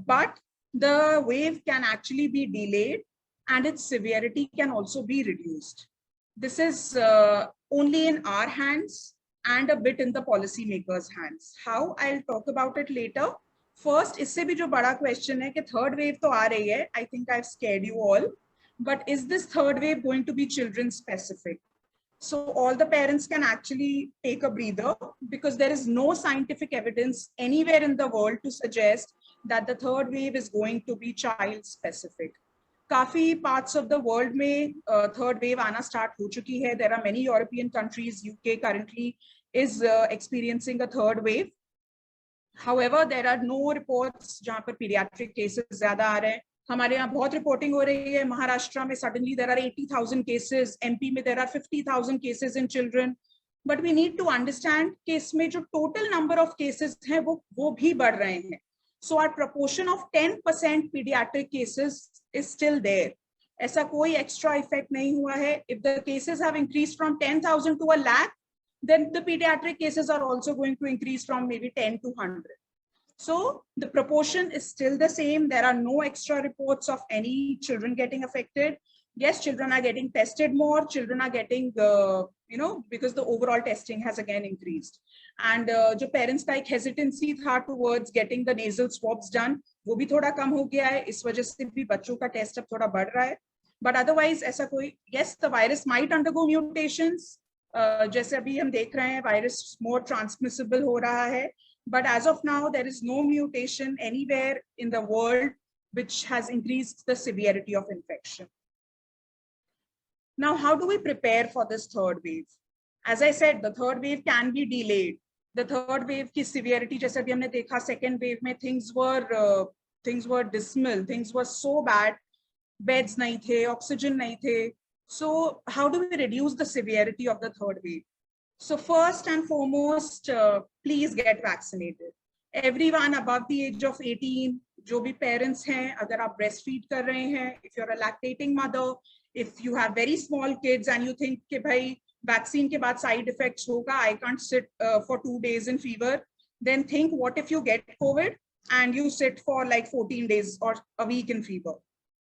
But the wave can actually be delayed and its severity can also be reduced. This is only in our hands and a bit in the policymakers' hands. How? I'll talk about it later. First, इससे भी जो बड़ा question है कि third wave तो आ रही है. I think I've scared you all. But is this third wave going to be children specific? So all the parents can actually take a breather, because there is no scientific evidence anywhere in the world to suggest that the third wave is going to be child specific. काफी parts of the world में third wave आना start हो चुकी है. There are many European countries, UK currently is experiencing a third wave. However, there are no reports जहाँ पर pediatric cases ज़्यादा आ रहे हैं. हमारे यहाँ बहुत रिपोर्टिंग हो रही है. महाराष्ट्र में suddenly there are 80,000 cases, MP में there are 50,000 cases in children. But we need to understand कि इसमें जो total number of cases हैं वो भी बढ़ रहे हैं. So our proportion of 10% pediatric cases is still there. ऐसा कोई extra effect नहीं हुआ है. If the cases have increased from 10,000 to a lakh, then the pediatric cases are also going to increase from maybe 10 to 100. So the proportion is still the same. There are no extra reports of any children getting affected. Yes, children are getting tested more. Children are getting, because the overall testing has again increased. And जो parents का एक hesitancy था towards getting the nasal swabs done, वो भी थोड़ा कम हो गया है. इस वजह से भी बच्चों का test अब थोड़ा बढ़ रहा है. But otherwise ऐसा कोई, yes, the virus might undergo mutations. जैसे अभी हम देख रहे हैं, virus more transmissible हो रहा है. But as of now, there is no mutation anywhere in the world which has increased the severity of infection. Now, how do we prepare for this third wave? As I said, the third wave can be delayed. The third wave की severity, जैसे अभी हमने देखा, second wave में things were dismal, things were so bad, beds नहीं थे, oxygen नहीं थे. So how do we reduce the severity of the third wave? So first and foremost, please get vaccinated. Everyone above the age of 18, जो भी parents हैं, अगर आप breastfeed कर रहे हैं, if you're a lactating mother, if you have very small kids and you think कि भाई vaccine के बाद side effects होगा, I can't sit for 2 days in fever, then think what if you get COVID and you sit for like 14 days or a week in fever.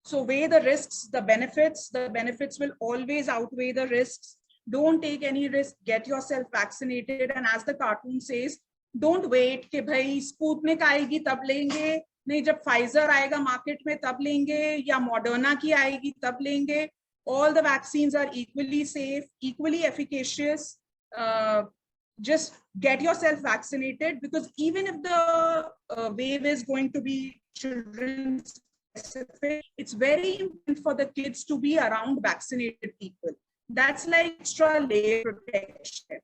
So weigh the risks, the benefits will always outweigh the risks. don't take any risk, get yourself vaccinated. And as the cartoon says, don't wait कि भाई Sputnik आएगी तब लेंगे, नहीं जब Pfizer आएगा market में तब लेंगे, या मॉडर्ना की आएगी तब लेंगे. All the vaccines are equally safe, equally efficacious. Just get yourself vaccinated, because even if the wave is going to be children specific, it's very important for the kids to be around vaccinated people. That's like extra layer protection.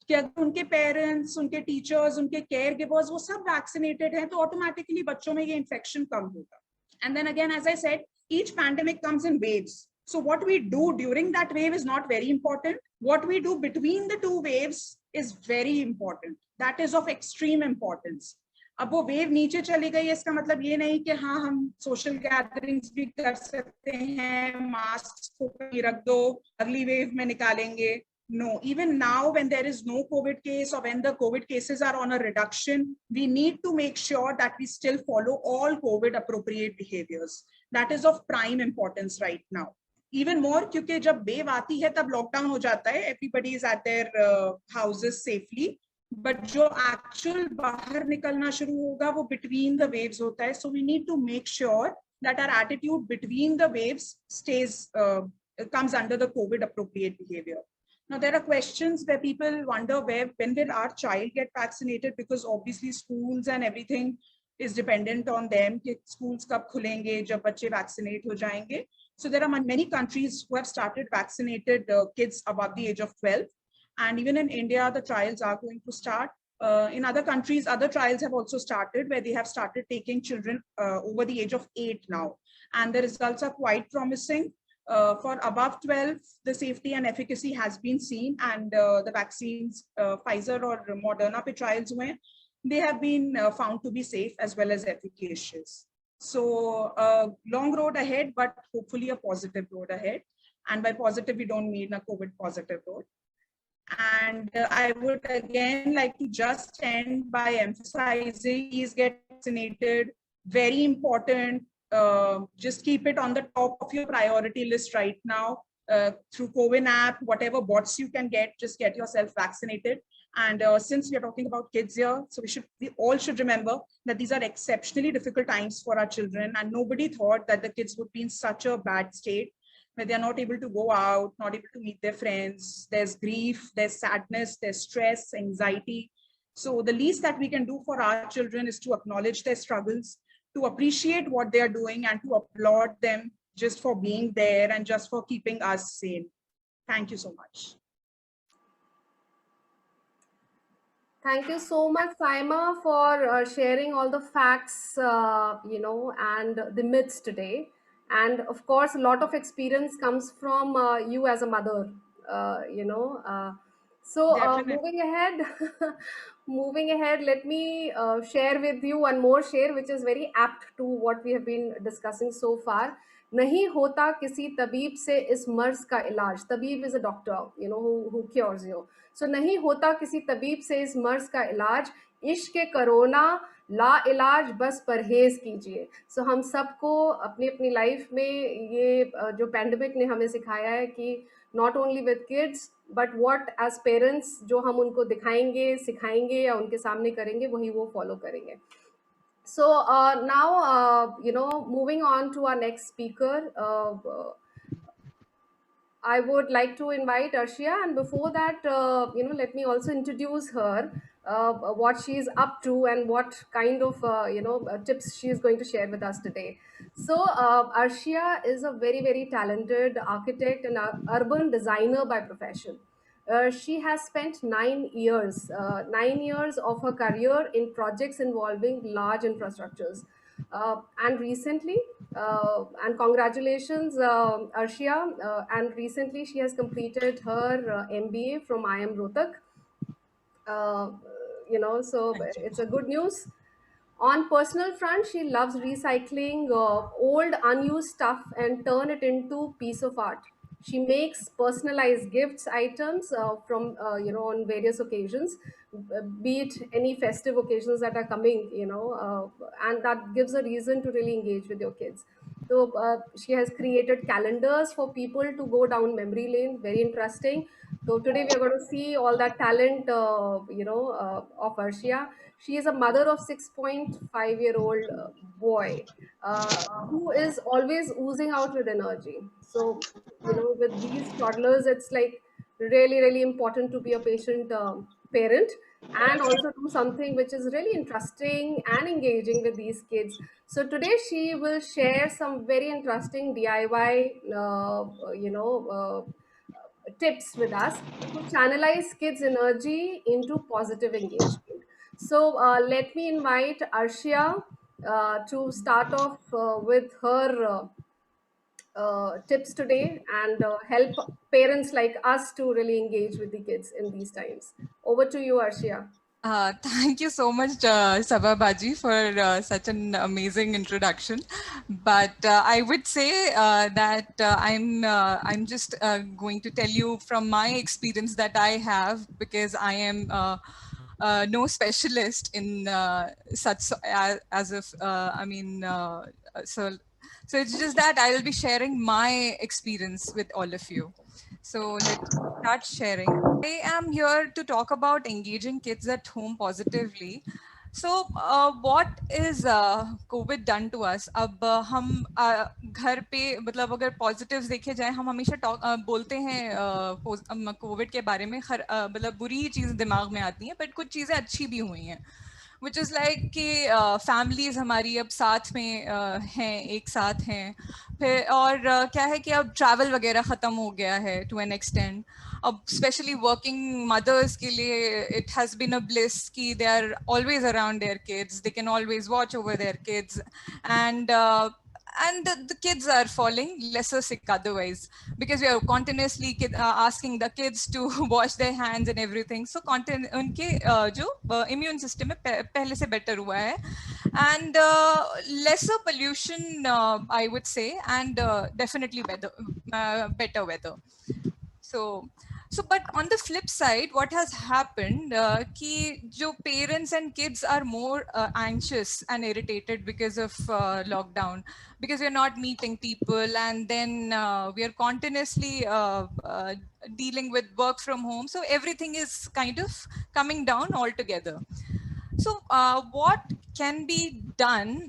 कि अगर उनके parents, उनके teachers, उनके care givers वो सब vaccinated हैं, तो automatically बच्चों में ये इन्फेक्शन कम होगा. And then again, as I said, each pandemic comes in waves. So what we do during that wave is not very important. What we do between the two waves is very important. That is of extreme importance. अब वो wave नीचे चली गई, इसका मतलब ये नहीं कि हाँ हम सोशल गैदरिंग्स भी कर सकते हैं, मास्क को कहीं रख दो, अगली वेव में निकालेंगे. No, even now when there is no COVID case, or when the COVID cases are on a reduction, we need to make sure that we still follow all COVID appropriate behaviors. That is of prime importance right now. Even more क्योंकि जब wave आती है तब lockdown हो जाता है, everybody is at their houses safely. But जो actual बाहर निकलना शुरू होगा वो between the waves होता है. So we need to make sure that our attitude between the waves stays comes under the COVID appropriate behavior. Now there are questions where people wonder when will our child get vaccinated, because obviously schools and everything is dependent on them. कि schools कब खुलेंगे, जब बच्चे vaccinate हो जाएंगे. So there are many countries who have started vaccinated kids above the age of 12. And even in India, the trials are going to start. In other countries, other trials have also started where they have started taking children over the age of 8 now. And the results are quite promising. For above 12, the safety and efficacy has been seen, and the vaccines, Pfizer or Moderna pe trials हुए, they have been found to be safe as well as efficacious. So long road ahead, but hopefully a positive road ahead. And by positive, we don't mean a COVID positive road. And I would again like to just end by emphasizing, please get vaccinated, very important. Just keep it on the top of your priority list right now. Through CoWIN app, whatever bots you can get, just get yourself vaccinated. And since we are talking about kids here, so we all should remember that these are exceptionally difficult times for our children, and nobody thought that the kids would be in such a bad state where they are not able to go out, not able to meet their friends. There's grief, there's sadness, there's stress, anxiety. So the least that we can do for our children is to acknowledge their struggles, to appreciate what they are doing, and to applaud them just for being there and just for keeping us sane. Thank you so much. Thank you so much, Saima, for sharing all the facts, and the myths today. And of course, a lot of experience comes from you as a mother, you know. Moving ahead, moving ahead, let me share with you one more share, which is very apt to what we have been discussing so far. नहीं होता किसी तबीब से इस मर्ज का इलाज. तबीब is a doctor, who cures you. So नहीं होता किसी तबीब से इस मर्ज का इलाज, इश्क कोरोना ला इलाज बस परहेज कीजिए. सो हम सबको अपनी अपनी लाइफ में ये जो पैंडमिक ने हमें सिखाया है कि not only with kids but what as parents जो हम उनको दिखाएंगे, सिखाएंगे या उनके सामने करेंगे, वही वो फॉलो करेंगे. So now, moving on to our next speaker, I would like to invite Arshia, and before that, let me also introduce her, what she is up to and what kind of, tips she is going to share with us today. So Arshia is a very, very talented architect and urban designer by profession. She has spent 9 years, 9 years of her career in projects involving large infrastructures. And recently, and congratulations, Arshia, and recently she has completed her MBA from IIM Rohtak. So it's a good news. On personal front, she loves recycling old unused stuff and turn it into piece of art. She makes personalized gifts items from on various occasions, be it any festive occasions that are coming, and that gives a reason to really engage with your kids. So she has created calendars for people to go down memory lane, very interesting. So today we are going to see all that talent, of Arshia. She is a mother of 6.5-year-old boy who is always oozing out with energy. So, with these toddlers, it's like really, really important to be a patient parent and also do something which is really interesting and engaging with these kids. So today she will share some very interesting DIY, tips with us to channelize kids' energy into positive engagement. So let me invite Arshia to start off with her tips today and help parents like us to really engage with the kids in these times. Over to you, Arshia. Thank you so much, Sabha Baji, for such an amazing introduction. But I would say that I'm just going to tell you from my experience that I have, because I am no specialist in such as if so. So it's just that I will be sharing my experience with all of you. So let's start sharing. I am here to talk about engaging kids at home positively. So what is COVID done to us? अब हम घर पे मतलब अगर positives देखे जाए, हम हमेशा बोलते हैं COVID के बारे में मतलब बुरी ही चीज़ दिमाग में आती हैं, but कुछ चीज़ें अच्छी भी हुई हैं, which is like कि families हमारी अब साथ में हैं, एक साथ हैं, फिर और क्या है कि अब travel वगैरह ख़त्म हो गया है to an extent. Especially working mothers के लिए it has been a bliss कि they are always around their kids, they can always watch over their kids, and the kids are falling lesser sick otherwise, because we are continuously asking the kids to wash their hands and everything. So उनके जो immune system है पहले से better हुआ है, and lesser pollution, I would say, and definitely better weather. So but on the flip side, what has happened कि जो parents and kids are more anxious and irritated because of lockdown, because we're not meeting people, and then we are continuously dealing with work from home, so everything is kind of coming down altogether. So what can be done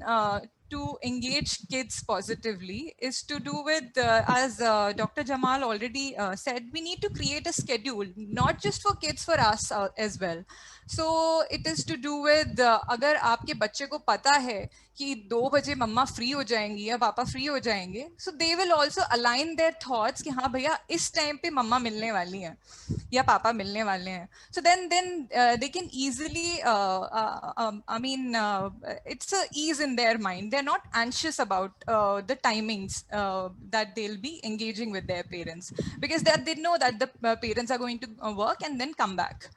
to engage kids positively is to do with, as Dr. Jamal already said, we need to create a schedule, not just for kids, for us as well. So it is to do with, अगर आपके बच्चे को पता है कि 2 बजे मम्मा free हो जाएंगी या पापा फ्री हो जाएंगे, so they will also align their thoughts कि हाँ भैया इस टाइम पे मम्मा मिलने वाली हैं या पापा मिलने वाले हैं. So then they can easily it's a ease in their mind. They're not anxious about the timings that they'll be engaging with their parents, because they know that the parents are going to work and then come back.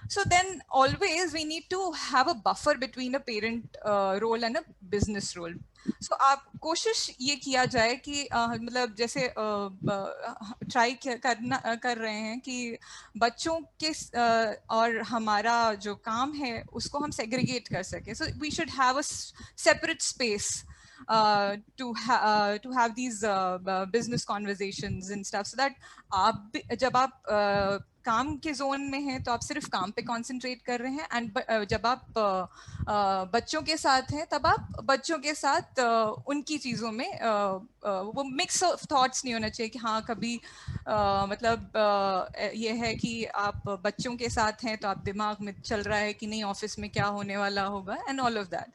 So then always we need to have a buffer between a parent role and a business role. So आप कोशिश ये किया जाए कि मतलब जैसे try कर रहे हैं कि बच्चों के और हमारा जो काम है उसको हम सेग्रीगेट कर सके. So we should have a separate space to have these business conversations and stuff, so that आप जब आप काम के जोन में हैं तो आप सिर्फ काम पे कंसंट्रेट कर रहे हैं, एंड जब आप बच्चों के साथ हैं तब आप बच्चों के साथ उनकी चीज़ों में वो मिक्स ऑफ थॉट्स नहीं होना चाहिए कि हाँ कभी मतलब ये है कि आप बच्चों के साथ हैं तो आप दिमाग में चल रहा है कि नहीं ऑफिस में क्या होने वाला होगा, and all of that.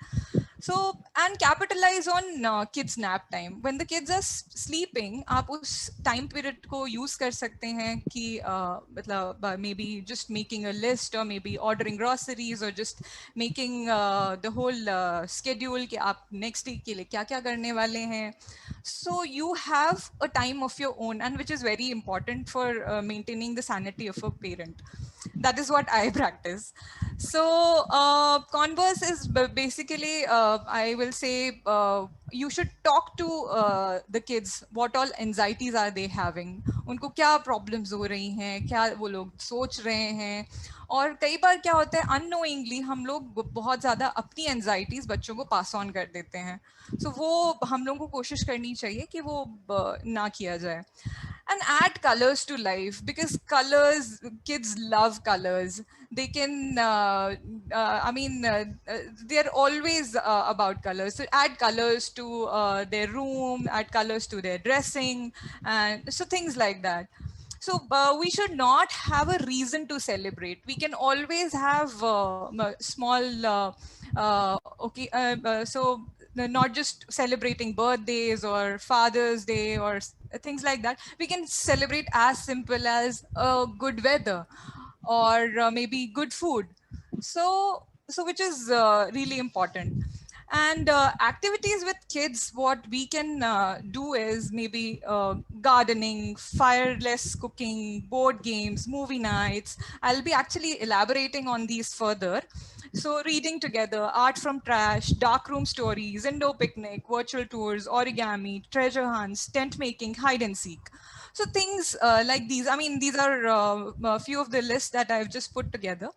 So, and capitalize on kids nap time. When the kids are sleeping, आप उस time period को use कर सकते हैं कि मतलब maybe just making a list, or maybe ordering groceries, or just making the whole schedule कि आप next day के लिए क्या क्या करने वाले हैं. So you have a time of your own, and which is very important for maintaining the sanity of a parent. That is what I practice. So Converse is basically, I will say, you should talk to the kids. What all anxieties are they having? उनको क्या problems हो रही हैं? क्या वो लोग सोच रहे हैं? और कई बार क्या होता है, unknowingly हम लोग बहुत ज़्यादा अपनी anxieties बच्चों को pass on कर देते हैं. So वो हम लोगों को कोशिश करनी चाहिए कि वो ना किया जाए. and add colors to life, because colors, kids love colors. They can they're always about colors. So add colors to their room, add colors to their dressing, and so things like that. So we should not have a reason to celebrate. We can always have small so not just celebrating birthdays or Father's Day or things like that. We can celebrate as simple as good weather, or maybe good food. So which is really important. And activities with kids, what we can do is maybe gardening, fireless cooking, board games, movie nights. I'll be actually elaborating on these further. So reading together, art from trash, dark room stories, indoor picnic, virtual tours, origami, treasure hunts, tent making, hide and seek. So things like these, I mean, these are a few of the lists that I've just put together.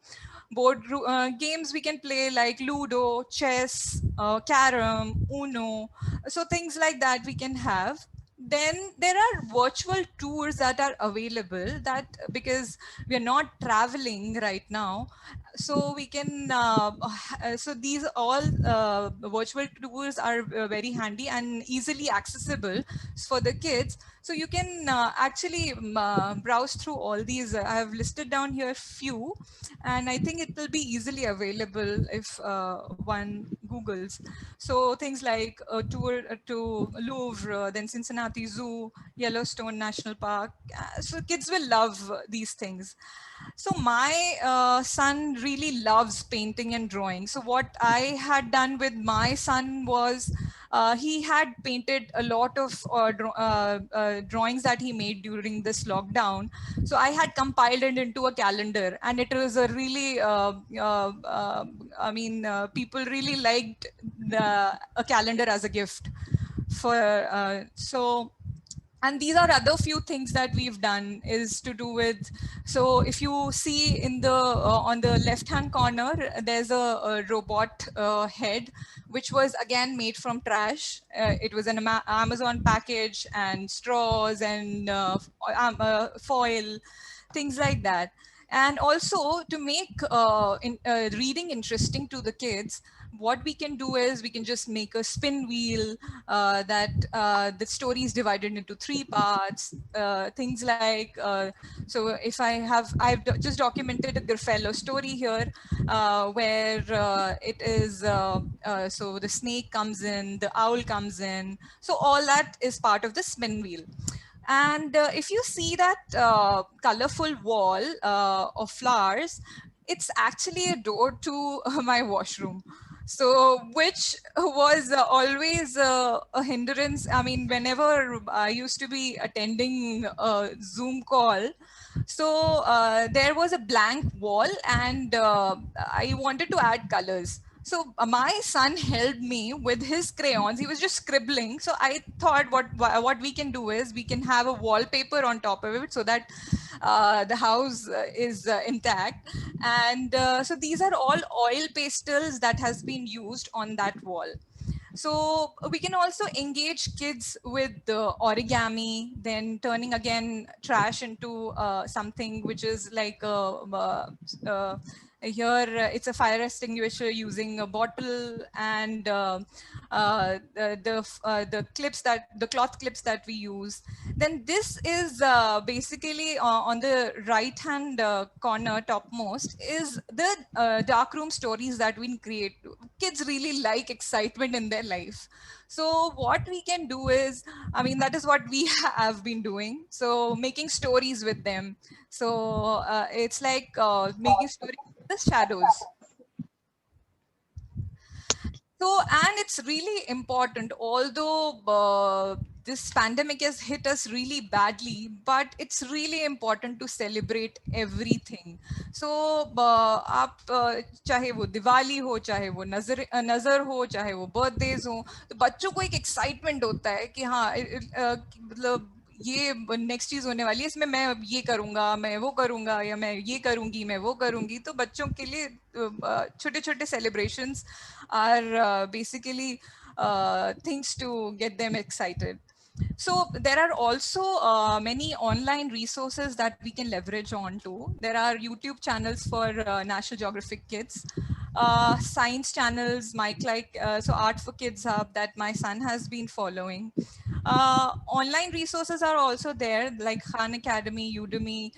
Games we can play like Ludo, chess, carom, Uno. So things like that we can have. Then there are virtual tours that are available, that because we are not traveling right now, so we can so these all virtual tours are very handy and easily accessible for the kids. So you can actually browse through all these. I have listed down here few, and I think it will be easily available if one Googles. So things like a tour to Louvre, then Cincinnati Zoo, Yellowstone National Park. So kids will love these things. So my son really loves painting and drawing. So what I had done with my son was he had painted a lot of drawings that he made during this lockdown. So I had compiled it into a calendar, and it was a really, people really liked a calendar as a gift for, and these are other few things that we've done is to do with. So if you see in the on the left hand corner, there's a robot head, which was again made from trash. It was an Amazon package, and straws and foil, things like that. And also to make reading interesting to the kids, what we can do is we can just make a spin wheel that the story is divided into 3 parts, things like, so if I've just documented a Grifello story here, where it is, so the snake comes in, the owl comes in, so all that is part of the spin wheel. And if you see that colorful wall of flowers, it's actually a door to my washroom. So which was always a hindrance. I mean, whenever I used to be attending a Zoom call, so there was a blank wall, and I wanted to add colors. So my son helped me with his crayons. He was just scribbling. So I thought what we can do is we can have a wallpaper on top of it, so that the house is intact. And so these are all oil pastels that has been used on that wall. So we can also engage kids with the origami, then turning again trash into something which is like here it's a fire extinguisher using a bottle, and the clips, that the cloth clips that we use. Then this is basically on the right hand corner topmost is the dark room stories that we create. Kids really like excitement in their life. So what we can do is, I mean, that is what we have been doing. So making stories with them. So it's like making stories with the shadows. So, and it's really important, although this pandemic has hit us really badly, but it's really important to celebrate everything. So, आप चाहे वो दिवाली हो, चाहे वो नजर हो, चाहे वो birthdays हो, तो बच्चों को एक excitement होता है कि हाँ, मतलब ये नेक्स्ट चीज होने वाली है, इसमें मैं ये करूंगा, मैं वो करूंगा, या मैं ये करूंगी, मैं वो करूंगी. तो बच्चों के लिए छोटे छोटे celebrations are basically things to get them excited. So there are also many online resources that we can leverage on to. There are YouTube channels for National Geographic Kids, science channels, so Art for Kids Hub that my son has been following. Online resources are also there, like Khan Academy, Udemy,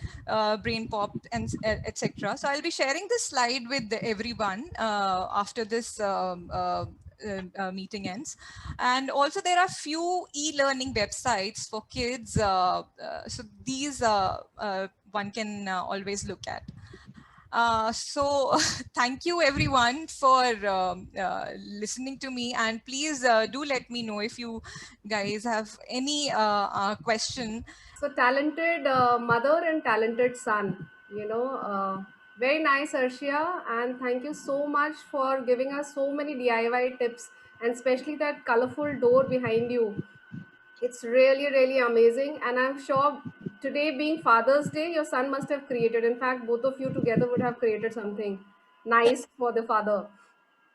Brain Pop, and etc. So I'll be sharing this slide with everyone after this meeting ends. And also there are few e-learning websites for kids. So these one can always look at. So thank you everyone for listening to me, and please do let me know if you guys have any question. So talented mother and talented son, you know. Very nice, Arshia, and thank you so much for giving us so many DIY tips, and especially that colorful door behind you. It's really, really amazing. And I'm sure today being Father's Day, your son must have created. In fact, both of you together would have created something nice for the father.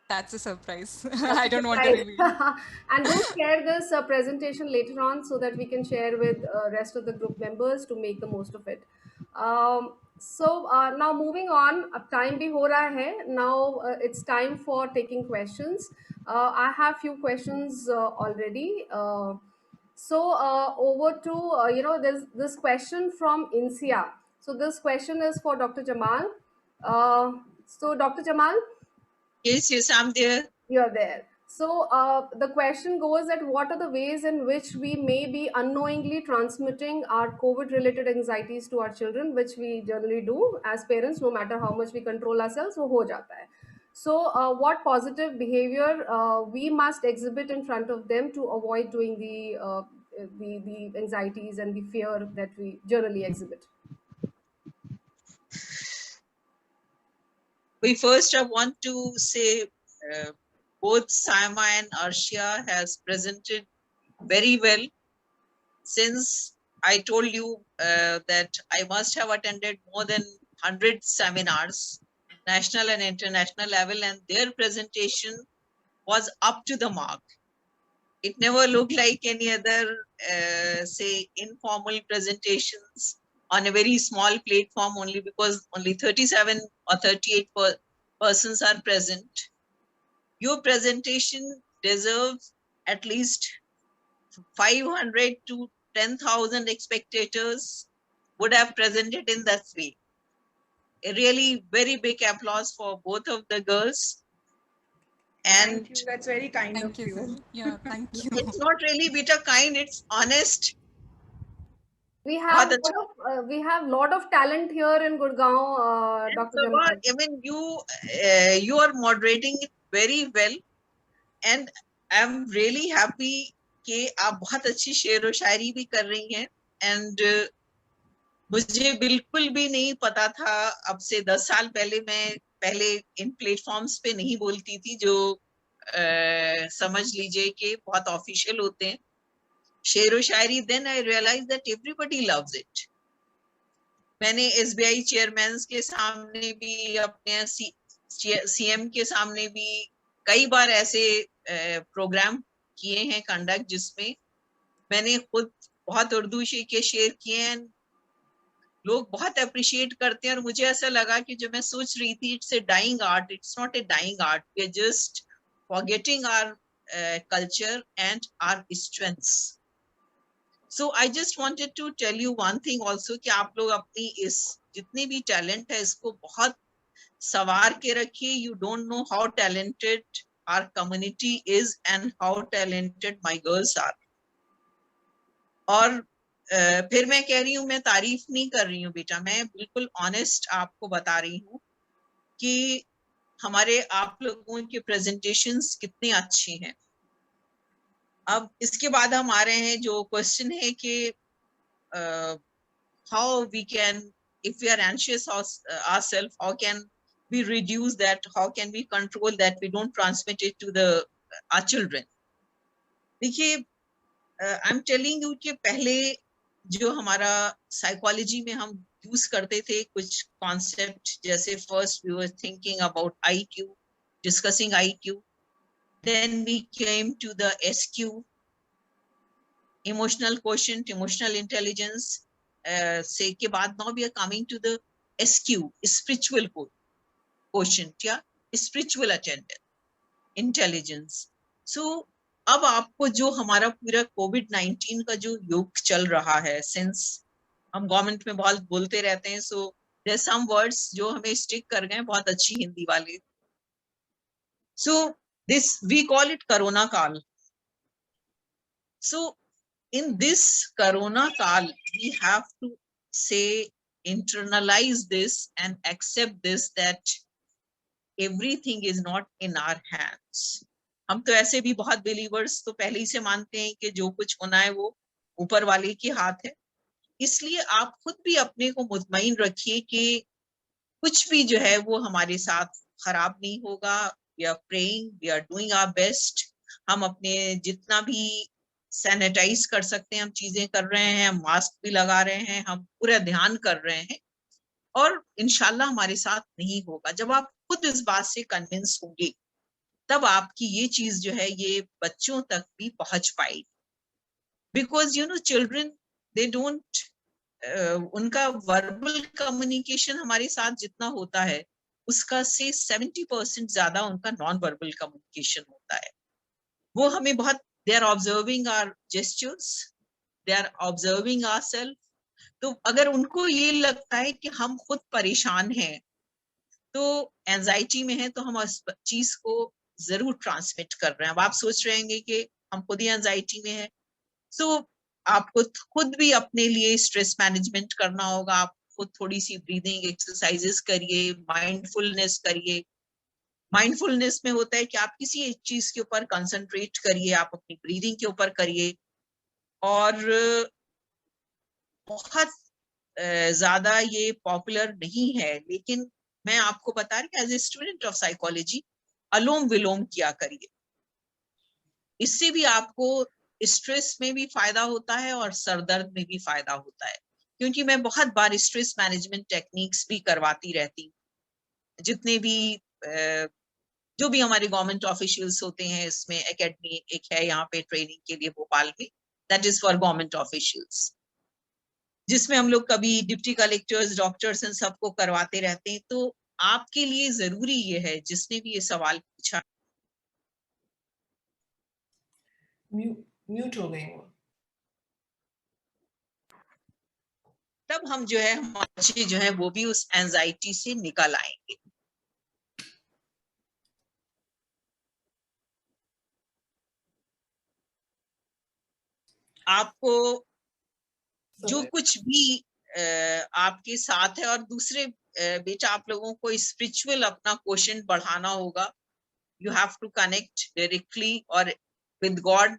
That's a surprise. That's I a don't want to surprise. reveal. And we'll share this presentation later on so that we can share with rest of the group members to make the most of it. So now moving on, अब time भी हो रहा है. Now it's time for taking questions. I have few questions already. So over to there's this question from Insia. So this question is for Dr. Jamal. So Dr. Jamal, Yes, yes, I'm there. you're there. So the question goes that what are the ways in which we may be unknowingly transmitting our COVID-related anxieties to our children, which we generally do as parents, no matter how much we control ourselves, वो हो जाता है. So what positive behavior we must exhibit in front of them to avoid doing the anxieties and the fear that we generally exhibit? We first I want to say both Saima and Arshia has presented very well. Since I told you that I must have attended more than 100 seminars, national and international level, and their presentation was up to the mark. It never looked like any other, say, informal presentations on a very small platform, only because only 37 or 38 persons are present. Your presentation deserves at least 500 to 10,000 spectators would have presented in that way. A really very big applause for both of the girls. And thank you. That's very kind Thank of you, sir. you. Yeah, thank you. it's not really bitter kind, it's honest. We have बहुत अच्छा. we have lot of talent here in Gurgaon, Dr. Sabha, Jamal. I mean, you are moderating it very well, and I'm really happy कि आप बहुत अच्छी शेर व शायरी भी कर रही हैं. And मुझे बिल्कुल भी नहीं पता था, अब से 10 साल पहले मैं पहले इन प्लेटफॉर्म्स पे नहीं बोलती थी जो समझ लीजिए कि बहुत ऑफिशियल होते हैं, शेर व शायरी. Then I realize that everybody loves it. मैंने एसबीआई चेयरमैन के सामने भी, अपने सीएम के सामने भी कई बार ऐसे प्रोग्राम किए हैं कंडक्ट, जिसमें मैंने खुद बहुत उर्दू के शेर किए हैं. लोग बहुत अप्रिशिएट करते हैं, और मुझे ऐसा लगा कि जो मैं सोच रही थी, it's a dying art. It's not a dying art. We are just forgetting our culture and our strengths. So I just wanted to tell you one thing also कि आप लोग अपनी इस जितनी भी टैलेंट है इसको बहुत सवार के रखिए. You don't know how talented our community is and how talented my girls are. और फिर मैं कह रही हूँ, मैं तारीफ नहीं कर रही हूँ बेटा, मैं बिल्कुल ऑनेस्ट आपको बता रही हूँ कि हमारे आप लोगों के प्रेजेंटेशंस कितने अच्छे हैं. अब इसके बाद हम आ रहे हैं जो क्वेश्चन है कि how we can, if we are anxious ourselves, how can we reduce that, how can we control that, we don't transmit it to our children. देखिए, I'm telling you कि पहले जो हमारा साइकोलॉजी में हम यूज करते थे कुछ कॉन्सेप्ट, जैसे first we were thinking about IQ, discussing IQ, then we came to the SQ, emotional quotient, emotional intelligence से के बाद now we are coming to the SQ, spiritual quotient या स्पिरिचुअल इंटेलिजेंस. सो अब आपको जो हमारा पूरा कोविड-19 का जो युग चल रहा है, सिंस हम गवर्नमेंट में बहुत बोलते रहते हैं, सो देयर सम वर्ड्स जो हमें स्टिक कर गए, बहुत अच्छी हिंदी वाले. So this we call it corona काल. So in this Corona Kal, we have to say, internalize this and accept this, that everything is not in our hands. हम तो ऐसे भी बहुत बिलीवर्स तो पहले ही से मानते हैं कि जो कुछ होना है वो ऊपर वाले के हाथ है. इसलिए आप खुद भी अपने को मुतमईन रखिए कि कुछ भी जो है वो हमारे साथ खराब नहीं होगा. We are praying, we are doing our best. हम अपने जितना भी सैनिटाइज कर सकते हैं हम चीजें कर रहे हैं, हम मास्क भी लगा रहे हैं, हम पूरा ध्यान कर रहे हैं, और इंशाल्लाह हमारे साथ नहीं होगा. जब आप खुद इस बात से कन्विंस होंगे तब आपकी ये चीज जो है ये बच्चों तक भी पहुंच पाएगी. Because you know children they don't, उनका वर्बल कम्युनिकेशन हमारे साथ जितना होता है उसका से 70% ज्यादा उनका नॉन वर्बल कम्युनिकेशन होता है. वो हमें बहुत, they are observing our gestures, they are observing ourselves. तो अगर उनको ये लगता है कि हम खुद परेशान हैं, तो एंजाइटी में है, तो हम उस चीज को जरूर ट्रांसमिट कर रहे हैं. अब आप सोच रहे होंगे कि हम खुद ही एंजाइटी में हैं. सो आपको खुद भी अपने लिए स्ट्रेस मैनेजमेंट करना होगा. आप खुद थोड़ी सी ब्रीदिंग एक्सरसाइजेस करिए, माइंडफुलनेस करिए. माइंडफुलनेस में होता है कि आप किसी एक चीज के ऊपर कंसंट्रेट करिए, आप अपनी ब्रीदिंग के ऊपर करिए. और बहुत ज्यादा ये पॉपुलर नहीं है, लेकिन मैं आपको बता रही हूँ as a student of psychology, अलोम विलोम किया करिए. इससे भी आपको स्ट्रेस में भी फायदा होता है और सरदर्द में भी फायदा होता है. क्योंकि मैं बहुत बार स्ट्रेस मैनेजमेंट टेक्निक्स भी करवाती रहती हूँ. जितने भी जो भी हमारे गवर्नमेंट ऑफिशियल्स होते हैं, इसमें एकेडमी एक है यहाँ पे ट्रेनिंग के लिए भोपाल में, that is for government officials, जिसमें हम लोग कभी डिप्टी कलेक्टर्स, डॉक्टर्स इन सबको करवाते रहते हैं. तो आपके लिए जरूरी ये है, जिसने भी ये सवाल पूछा. म्यूट हो गए वो. तब हम जो है हमारे बच्चे जो है वो भी उस एंजाइटी से निकल आएंगे. आपको जो कुछ भी आपके साथ है, और दूसरे बेटा आप लोगों को स्पिरिचुअल अपना क्वेश्चन बढ़ाना होगा. You have to connect directly और with God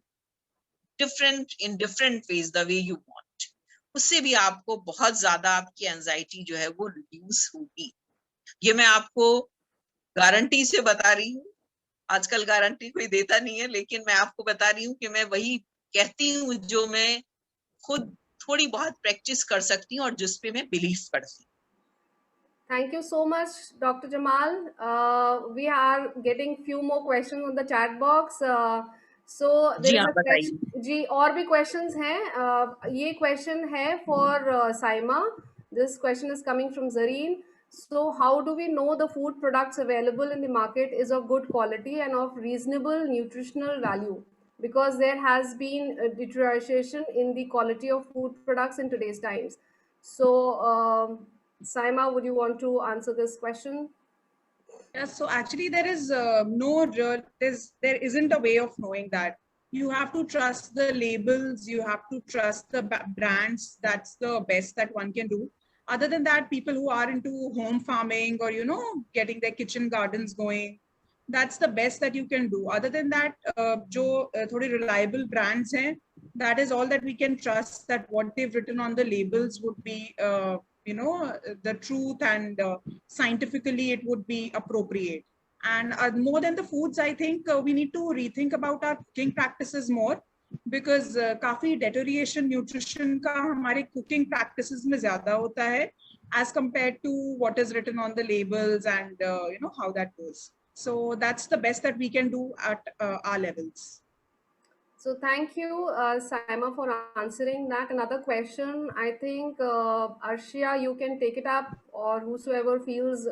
different in different ways the way you want. उससे भी आपको बहुत ज्यादा आपकी एंजाइटी जो है वो रिड्यूस होगी. ये मैं आपको गारंटी से बता रही हूँ. आजकल गारंटी कोई देता नहीं है, लेकिन मैं आपको बता रही हूँ कि मैं वही कहती हूँ जो मैं खुद थोड़ी बहुत प्रैक्टिस कर सकती हूँ और जिस पे मैं बिलीव करती हूँ. Thank you so much, Dr. Jamal. We are getting few more questions on the chat box. So there ji is हाँ, a बताइए. question. जी और भी questions हैं. ये question है for Saima. This question is coming from Zareen. So how do we know the food products available in the market is of good quality and of reasonable nutritional value? Because there has been a deterioration in the quality of food products in today's times. So Saima, would you want to answer this question? Yes, so actually there is there isn't a way of knowing that. You have to trust the labels, you have to trust the brands. That's the best that one can do. Other than that, people who are into home farming or, you know, getting their kitchen gardens going, that's the best that you can do. Other than that, jo thodi reliable brands hain, that is all that we can trust, that what they've written on the labels would be you know, the truth, and scientifically it would be appropriate. And more than the foods, I think we need to rethink about our cooking practices more, because काफी deterioration nutrition का हमारे cooking practices में ज़्यादा होता है as compared to what is written on the labels, and you know how that goes. So that's the best that we can do at our levels. So thank you, Saima, for answering that. Another question, I think, Arshia, you can take it up, or whosoever feels,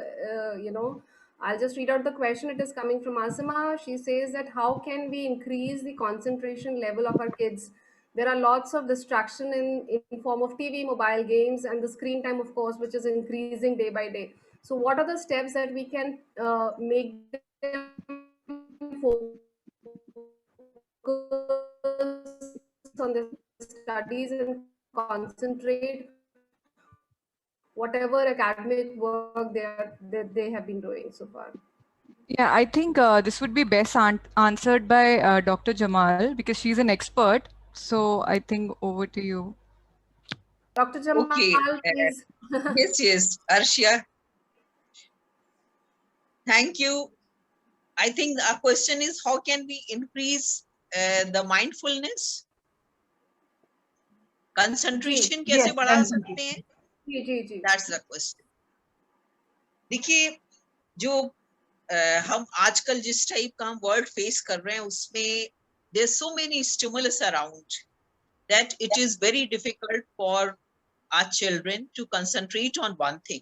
I'll just read out the question. It is coming from Asima. She says that how can we increase the concentration level of our kids? There are lots of distraction in form of TV, mobile games, and the screen time, of course, which is increasing day by day. So what are the steps that we can make them focus on their studies and concentrate whatever academic work they have been doing so far? Yeah, I think this would be best answered by Dr. Jamal because she's an expert. So I think over to you. Dr. Jamal, Okay. please. Yes, Arshia. Thank you. I think our question is, how can we increase the mindfulness? Concentration कैसे Yes, बढ़ा सकते हैं? जी जी जी. That's the question. देखिए, जो हम आजकल जिस type का हम वर्ल्ड फेस कर रहे हैं उसमें there's so many stimulus around that it is very difficult for our children to concentrate on one thing.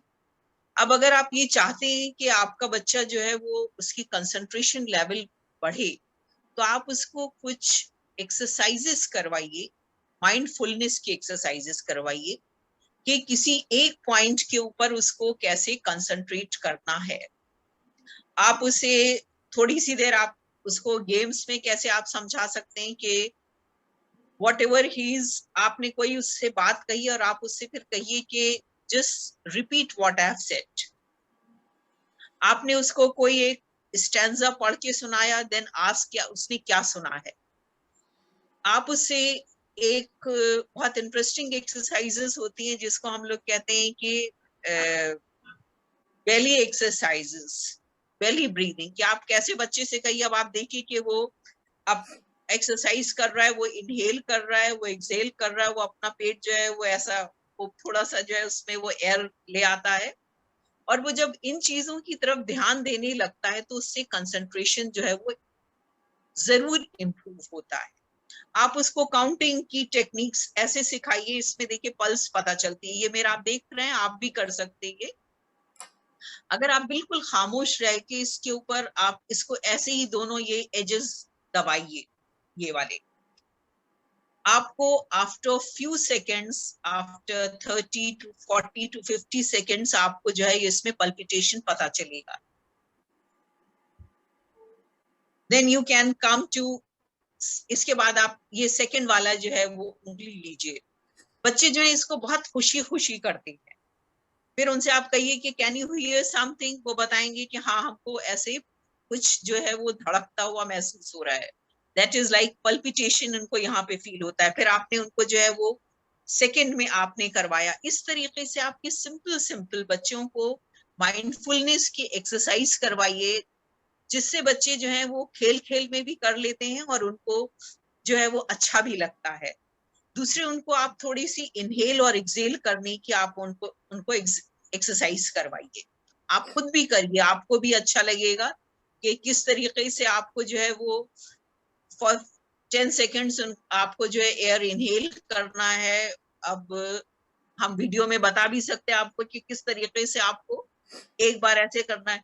अब अगर आप ये चाहते हैं कि आपका बच्चा जो है वो उसकी कंसंट्रेशन लेवल बढ़े, तो आप उसको कुछ एक्सरसाइजेस करवाइए, माइंडफुलनेस की एक्सरसाइजेस करवाइए कि किसी एक पॉइंट के ऊपर उसको कैसे कंसंट्रेट करना है. आप उसे थोड़ी सी देर आप उसको गेम्स में कैसे आप समझा सकते हैं कि whatever he is, आपने कोई उससे बात कही और आप उससे फिर कहिए कि just repeat what I have said. आपने उसको कोई एक स्टैंजा पढ़ के सुनाया, देन आस्क क्या उसने क्या सुना है. आप उससे एक बहुत इंटरेस्टिंग एक्सरसाइजेस होती हैं जिसको हम लोग कहते हैं कि बेली एक्सरसाइजेस, बेली ब्रीदिंग, कि आप कैसे बच्चे से कहिए, अब आप देखिए कि वो अब एक्सरसाइज कर रहा है, वो इनहेल कर रहा है, वो एक्सहेल कर रहा है, वो अपना पेट जो है वो ऐसा वो थोड़ा सा जो है उसमें वो एयर ले आता है, और वो जब इन चीजों की तरफ ध्यान देने लगता है तो उससे कंसंट्रेशन जो है वो जरूर इम्प्रूव होता है. आप उसको काउंटिंग की टेक्निक्स ऐसे सिखाइए, इसमें देखिए पल्स पता चलती है, ये मेरा आप देख रहे हैं, आप भी कर सकते हैं. अगर आप बिल्कुल खामोश रह के इसके ऊपर आप इसको ऐसे ही दोनों ये एजेस दबाइए, ये वाले, आपको after few seconds, after 30 to 40 to 50 seconds आपको जो है इसमें पल्पिटेशन पता चलेगा. Then you can come to, इसके बाद आप ये सेकेंड वाला जो है वो उंगली लीजिए. बच्चे जो है इसको बहुत खुशी खुशी करते हैं, फिर उनसे आप कहिए कि कैन यू हियर समथिंग, वो बताएंगे कि हाँ हमको ऐसे कुछ जो है वो धड़कता हुआ महसूस हो रहा है. दैट इज लाइक पल्पिटेशन, उनको यहाँ पे फील होता है. फिर आपने उनको जो है वो सेकंड में आपने करवाया. इस तरीके से आपके सिंपल सिंपल बच्चों को माइंडफुलनेस की एक्सरसाइज करवाइए, जिससे बच्चे जो है वो खेल खेल में भी कर लेते हैं और उनको जो है वो अच्छा भी लगता है. दूसरे, उनको आप थोड़ी सी इनहेल और एक्सेल करने की आप उनको एक्सरसाइज करवाइए. आप खुद भी करिए, आपको भी अच्छा लगेगा कि किस तरीके से आपको जो है वो फॉर 10 सेकेंड्स आपको जो है एयर इनहेल करना है. अब हम वीडियो में बता भी सकते हैं आपको कि किस तरीके से आपको एक बार ऐसे करना है,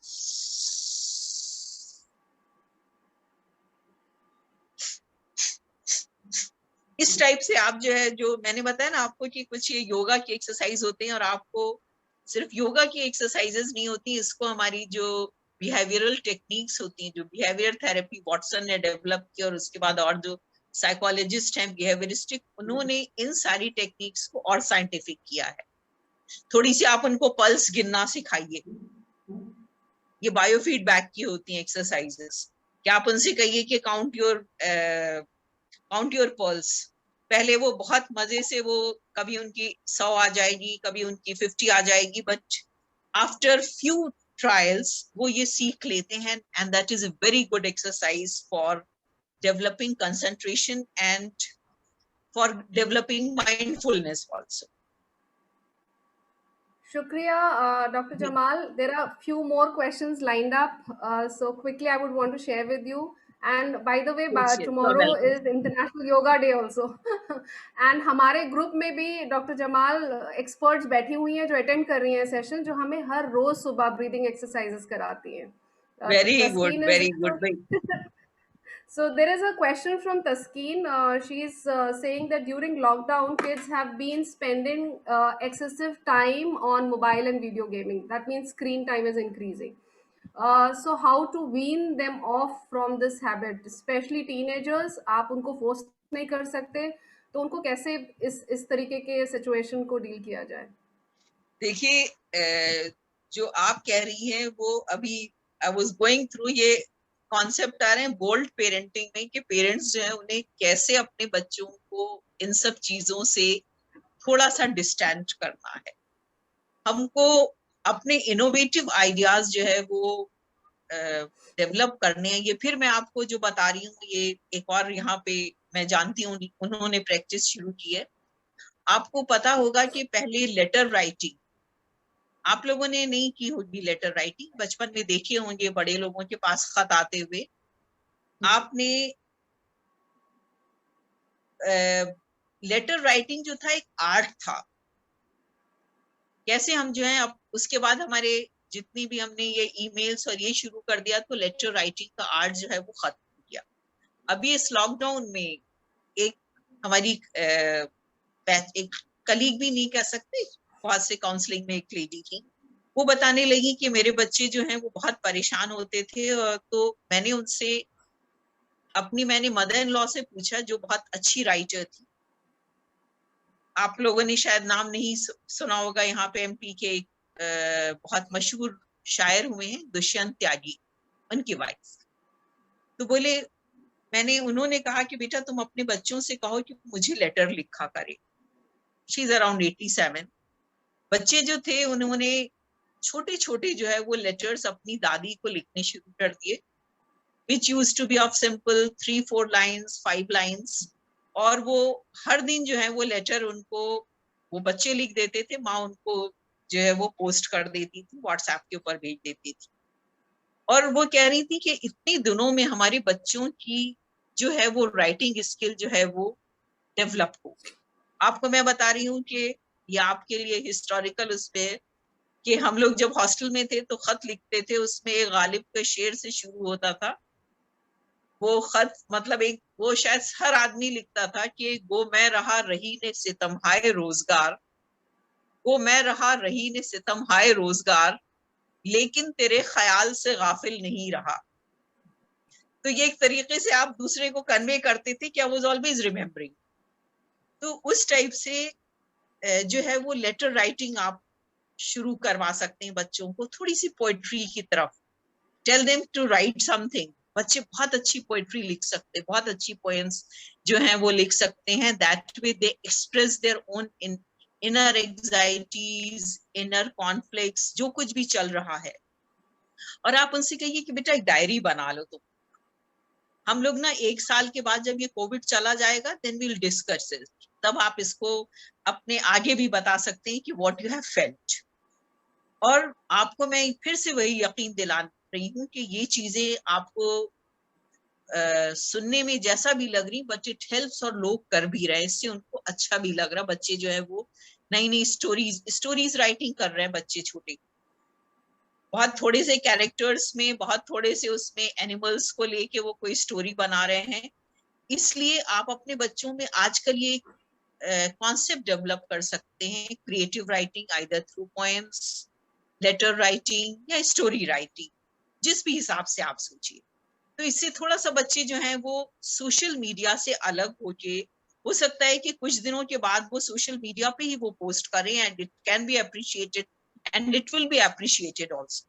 इस टाइप से आप जो है, जो मैंने बताया ना आपको कि कुछ ये योगा की एक्सरसाइज होते हैं, और आपको सिर्फ योगा की एक्सरसाइजेस नहीं होती, इसको हमारी जो बिहेवियरल टेक्निक्स होती हैं, जो बिहेवियर थेरेपी वॉटसन ने डेवलप की, और उसके बाद और जो साइकोलॉजिस्ट हैं बिहेवियरिस्टिक, उन्होंने इन सारी टेक्निक्स को और साइंटिफिक किया है. थोड़ी सी आप उनको पल्स गिनना सिखाइए, ये बायोफीडबैक की होती हैं एक्सरसाइजेस. क्या आप उनसे कहिए कि काउंट योर पल्स. पहले वो बहुत मजे से वो कभी उनकी 100 आ जाएगी, कभी उनकी 50 आ जाएगी, बट आफ्टर फ्यू ट्रायल्स वो ये सीख लेते हैं, and that is a very good exercise for developing concentration and for developing mindfulness also. Shukriya, Dr. Jamal. There are few more questions lined up. So quickly, I would want to share with you. And by the way, Yes, you are tomorrow welcome. is International Yoga Day also. And हमारे group में भी doctor Jamal experts बैठी हुई हैं जो attend कर रही हैं सेशन, जो हमें हर रोज सुबह ब्रीदिंग एक्सरसाइजेस कराती हैं. Very good, Taskeen is very good. so there is a question from Taskeen. She's saying that during lockdown, kids have been spending excessive time on mobile and video gaming. That means screen time is increasing. So how to wean them off from this habit, especially teenagers? आप उनको force नहीं कर सकते, तो उनको कैसे इस तरीके के situation को deal किया जाए? देखिए, जो आप कह रही हैं वो अभी आई वाज गोइंग थ्रू ये कॉन्सेप्ट आ रहे हैं बोल्ड पेरेंटिंग में, कि पेरेंट्स जो है उन्हें कैसे अपने बच्चों को इन सब चीजों से थोड़ा सा डिस्टेंट करना है. हमको अपने इनोवेटिव आइडियाज जो है वो डेवलप करने हैं. ये फिर मैं आपको जो बता रही हूँ, ये एक और यहाँ पे मैं जानती हूँ उन्होंने प्रैक्टिस शुरू की है. आपको पता होगा कि पहले लेटर राइटिंग आप लोगों ने नहीं की होगी. लेटर राइटिंग बचपन में देखे होंगे बड़े लोगों के पास खत आते हुए. आपने लेटर राइटिंग जो था एक आर्ट था. कैसे हम जो है अब उसके बाद हमारे जितनी भी हमने ये ईमेल्स और ये शुरू कर दिया, तो लेटर राइटिंग का आर्ट जो है वो खत्म हो गया. अभी इस लॉकडाउन में एक हमारी एक कलीग भी नहीं कह सकते, बहुत से काउंसलिंग में एक लेडी थी, वो बताने लगी कि मेरे बच्चे जो हैं वो बहुत परेशान होते थे. तो मैंने उनसे मैंने मदर इन लॉ से पूछा, जो बहुत अच्छी राइटर थी. आप लोगों ने शायद नाम नहीं सुना होगा, यहाँ पे एमपी के बहुत मशहूर शायर हुए हैं दुष्यंत त्यागी, उनकी वाइफ. तो बोले, उन्होंने कहा कि बेटा तुम अपने बच्चों से कहो कि मुझे लेटर लिखा करे. She is around 87. बच्चे जो थे उन्होंने छोटे छोटे जो है वो लेटर्स अपनी दादी को लिखने शुरू कर दिए, which used to be of simple 3-4 lines, 5 lines. और वो हर दिन जो है वो लेटर उनको वो बच्चे लिख देते थे, माँ उनको जो है वो पोस्ट कर देती थी, व्हाट्सएप के ऊपर भेज देती थी. और वो कह रही थी कि इतने दिनों में हमारे बच्चों की जो है वो राइटिंग स्किल जो है वो डेवलप हो. आपको मैं बता रही हूँ कि ये आपके लिए हिस्टोरिकल उसमें, कि हम लोग जब हॉस्टल में थे तो खत लिखते थे, उसमें एक गालिब के शेर से शुरू होता था. वो खत मतलब एक वो शायद हर आदमी लिखता था कि गो मैं रहा रही ने सितम हाय रोजगार, गो मैं रहा रही ने सितम हाय रोजगार, लेकिन तेरे ख्याल से गाफिल नहीं रहा. तो ये एक तरीके से आप दूसरे को कन्वे करते थे कि आई वाज ऑलवेज रिमेम्बरिंग. तो उस टाइप से जो है वो लेटर राइटिंग आप शुरू करवा सकते हैं बच्चों को, थोड़ी सी पोएट्री की तरफ. Tell them to write something. बच्चे बहुत अच्छी पोएट्री लिख सकते हैं, बहुत अच्छी पोएम्स जो हैं वो लिख सकते हैं. That way they express their own inner anxieties, inner conflicts, जो कुछ भी चल रहा है. और आप उनसे कहिए कि बेटा एक डायरी बना लो. तो हम लोग ना 1 साल के बाद जब ये कोविड चला जाएगा, then we will discuss it. तब आप इसको अपने आगे भी बता सकते हैं कि व्हाट यू हैव फेल्ट. और आपको मैं फिर से वही यकीन दिला रही हूँ कि ये चीजें आपको सुनने में जैसा भी लग रही, बट इट हेल्प्स, और लोग कर भी रहे हैं, इससे उनको अच्छा भी लग रहा. बच्चे जो है वो नई नई स्टोरीज राइटिंग कर रहे हैं. बच्चे छोटे बहुत थोड़े से कैरेक्टर्स में, बहुत थोड़े से उसमें एनिमल्स को लेके वो कोई स्टोरी बना रहे हैं. इसलिए आप अपने बच्चों में आजकल ये कॉन्सेप्ट डेवलप कर सकते हैं, creative writing, either through poems, letter writing या स्टोरी राइटिंग, जिस भी हिसाब से आप सोचिए. तो इससे थोड़ा सा बच्चे जो हैं वो सोशल मीडिया से अलग होके, हो सकता है कि कुछ दिनों के बाद वो सोशल मीडिया पे ही वो पोस्ट करें, and it can be appreciated and it will be appreciated also.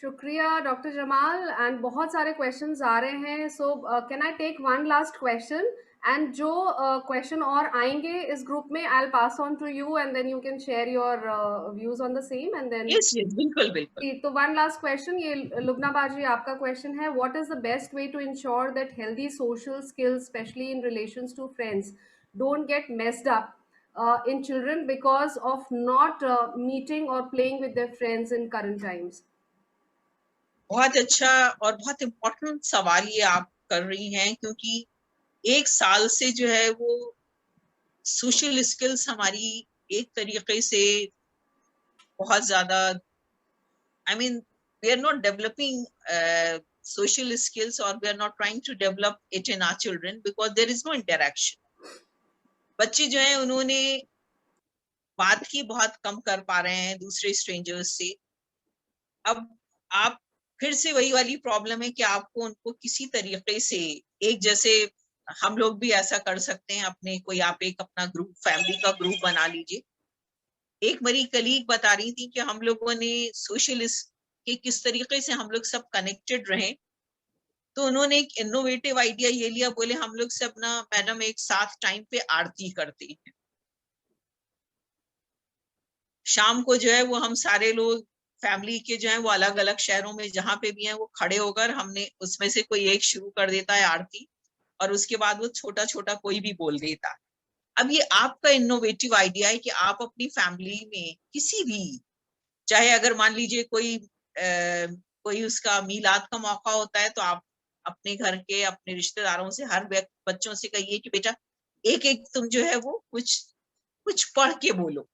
शुक्रिया डॉक्टर जमाल. एंड बहुत सारे क्वेश्चंस आ रहे हैं, so can I take one last question, and जो क्वेश्चन और आएंगे इस ग्रुप में I will pass on to you, and then you can share your views on the same, and then yes yes, बिल्कुल बिल्कुल. तो वन लास्ट क्वेश्चन, ये लुबना बाजी आपका क्वेश्चन है. What is the best way to ensure that healthy social skills, specially in relations to friends, don't get messed up in children because of not meeting or playing with their friends in current times? बहुत अच्छा और बहुत important सवाल ये आप कर रही हैं, क्योंकि 1 साल से जो है वो सोशल स्किल्स हमारी एक तरीके से बहुत ज्यादा, I mean, we are not developing social skills, or we are not trying to develop it in our children because there is no interaction. बच्चे जो हैं उन्होंने बात ही बहुत कम कर पा रहे हैं दूसरे स्ट्रेंजर्स से। अब आप फिर से वही वाली प्रॉब्लम है कि आपको उनको किसी तरीके से एक, जैसे हम लोग भी ऐसा कर सकते हैं अपने, कोई आप एक अपना ग्रुप, फैमिली का ग्रुप बना लीजिए। एक मेरी कलीग बता रही थी कि हम लोगों ने सोशल कि किस तरीके से हम लोग सब कनेक्टेड रहे, तो उन्होंने एक इनोवेटिव आइडिया ये लिया, बोले हम लोग सब ना मैडम एक साथ टाइम पे आरती करते हैं। शाम को जो है वो हम सारे लोग फैमिली के जो है वो अलग अलग शहरों में जहां पे भी हैं वो खड़े होकर, हमने उसमें से कोई एक शुरू कर देता है आरती, और उसके बाद वो छोटा छोटा कोई भी बोल देता है। अब ये आपका इनोवेटिव आइडिया है कि आप अपनी फैमिली में किसी भी, चाहे अगर मान लीजिए कोई उसका मीलाद का मौका होता है, तो आप अपने घर के अपने रिश्तेदारों से, हर बच्चों से कहिए कि बेटा एक एक तुम जो है वो कुछ पढ़ के बोलो,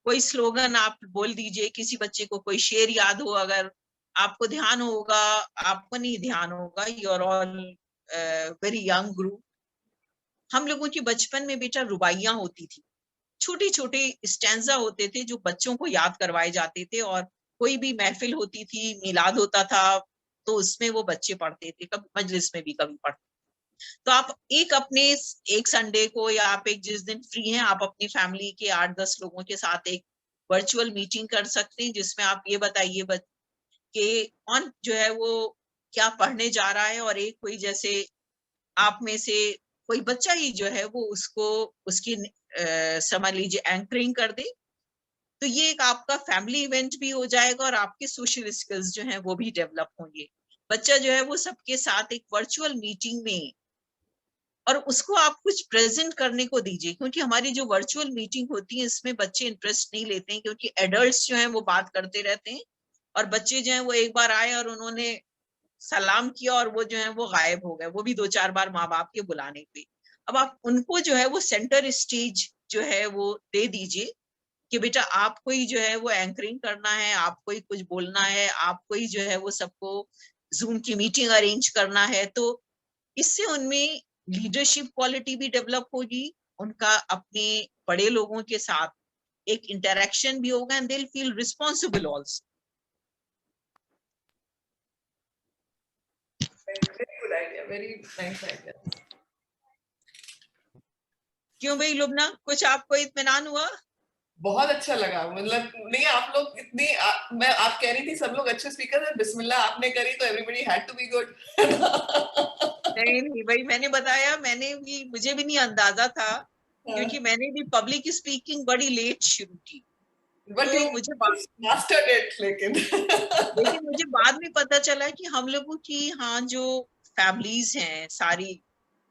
कोई स्लोगन आप बोल दीजिए, किसी बच्चे को कोई शेर याद हो, अगर आपको ध्यान होगा, आपको नहीं ध्यान होगा, you are all very young group. हम लोगों के बचपन में बेटा रुबाइयां होती थी, छोटे छोटे स्टैंजा होते थे जो बच्चों को याद करवाए जाते थे, और कोई भी महफिल होती थी, मिलाद होता था, तो उसमें वो बच्चे पढ़ते थे, कभी मजलिस में भी कभी पढ़ते। तो आप एक अपने एक संडे को, या आप एक जिस दिन फ्री हैं, आप अपनी फैमिली के 8-10 लोगों के साथ एक वर्चुअल मीटिंग कर सकते हैं, जिसमें आप ये बताइए कि कौन जो है वो क्या पढ़ने जा रहा है, और एक कोई जैसे आप में से कोई बच्चा ही जो है वो उसको उसकी समझ लीजिए एंकरिंग कर दे, तो ये एक आपका फैमिली इवेंट भी हो जाएगा और आपके सोशल स्किल्स जो हैं वो भी डेवलप होंगे। बच्चा जो है वो सबके साथ एक वर्चुअल मीटिंग में, और उसको आप कुछ प्रेजेंट करने को दीजिए, क्योंकि हमारी जो वर्चुअल मीटिंग होती है इसमें बच्चे इंटरेस्ट नहीं लेते हैं, क्योंकि एडल्ट्स जो हैं वो बात करते रहते हैं, और बच्चे जो हैं वो एक बार आए और उन्होंने सलाम किया और वो जो है वो गायब हो गए, वो भी 2-4 बार माँ बाप के बुलाने पे। अब आप उनको जो है वो सेंटर स्टेज जो है वो दे दीजिए कि बेटा आपको ही जो है वो एंकरिंग करना है, आपको ही कुछ बोलना है, आपको ही जो है वो सबको जूम की मीटिंग अरेंज करना है। तो इससे उनमें लीडरशिप क्वालिटी भी डेवलप होगी, उनका अपने बड़े लोगों के साथ एक इंटरेक्शन भी होगा, and they will feel responsible also. Very good idea, very nice idea. क्यों भाई लुबना, कुछ आपको इत्मीनान हुआ? बहुत अच्छा लगा, मतलब नहीं आप लोग इतनी मैं आप कह रही थी सब लोग अच्छे स्पीकर है, बिस्मिल्लाह आपने करी तो everybody had to be good. नहीं भाई, मैंने बताया, मुझे भी नहीं अंदाजा था, क्योंकि मैंने भी पब्लिक स्पीकिंग बड़ी लेट शुरू की, बट तो यू मास्टर्ड इट। लेकिन मुझे बाद में पता चला कि हम लोगों की हाँ जो फैमिलीज हैं सारी,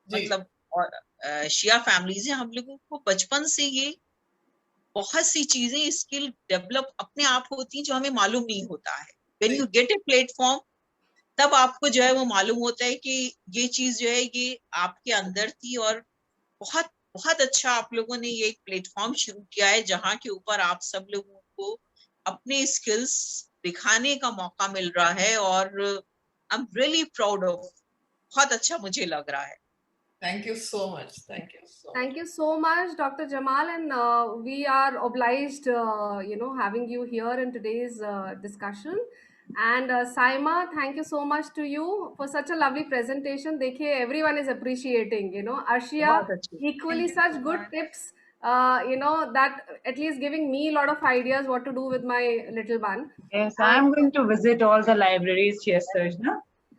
मतलब और शिया फैमिलीज हैं, हम लोगों को बचपन से ये बहुत सी चीजें स्किल डेवलप अपने आप होती हैं जो हमें मालूम नहीं होता है। When you get a platform, तब आपको जो है वो मालूम होता है कि ये चीज जो है ये आपके अंदर थी, और बहुत बहुत अच्छा आप लोगों ने ये एक प्लेटफॉर्म शुरू किया है जहाँ के ऊपर आप सब लोगों को अपने स्किल्स दिखाने का मौका मिल रहा है, और I am really proud of, बहुत अच्छा मुझे लग रहा है। Thank you so much. Thank you so much. Thank you so much, Dr. Jamal, and we are obliged, having you here in today's discussion. And Saima, thank you so much to you for such a lovely presentation. Dekhiye, everyone is appreciating, Arshia, equally such good tips, that at least giving me a lot of ideas what to do with my little one. Yes, I'm going to visit all the libraries, Chester, na?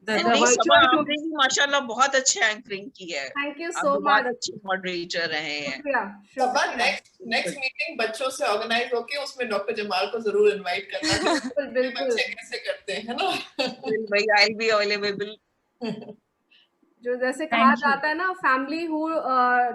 The virtual आपने भी माशाल्लाह बहुत अच्छे anchoring की है। Thank you so much. बहुत अच्छे moderator रहे हैं। सबा नेक्स्ट मीटिंग बच्चों से ऑर्गेनाइज होके उसमें डॉक्टर जमाल को जरूर इनवाइट करना। बिल्कुल बच्चे कैसे करते हैं, है ना? भाई आई विल बी अवेलेबल। जो जैसे कहा जाता है ना, फैमिली हु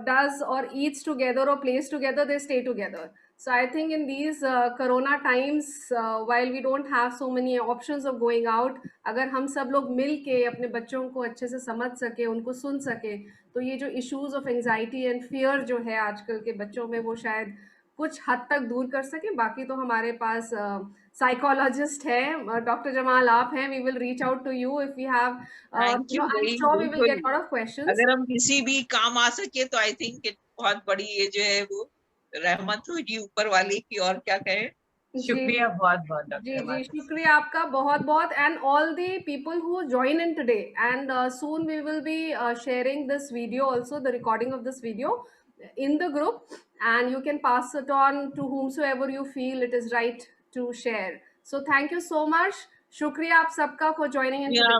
डज और ईट्स टुगेदर और place together, they stay together. So I think in these corona times, while we don't have so many options of going out, अगर हम सब लोग मिल के अपने बच्चों को अच्छे से समझ सके, उनको सुन सके, तो ये जो issues of anxiety and fear जो है आजकल के बच्चों में, वो शायद कुछ हद तक दूर कर सके. बाकी तो हमारे पास साइकोलॉजिस्ट है, डॉक्टर जमाल आप हैं. We will reach out to you if we have, thank you, I'm sure we will get a lot of questions. अगर हम किसी भी काम आ सके तो आई थिंक बहुत बड़ी ये जो है वो रहमत होगी ऊपर वाले की, और क्या कहें. शुक्रिया बहुत बहुत जी डॉक्टर. जी, शुक्रिया आपका बहुत बहुत, and all the people who join in today, and soon we will be sharing this video also, the recording of this video in the group, and you can pass it on to whomsoever you feel it is right to share. So thank you so much. शुक्रिया आप सबका for joining in today.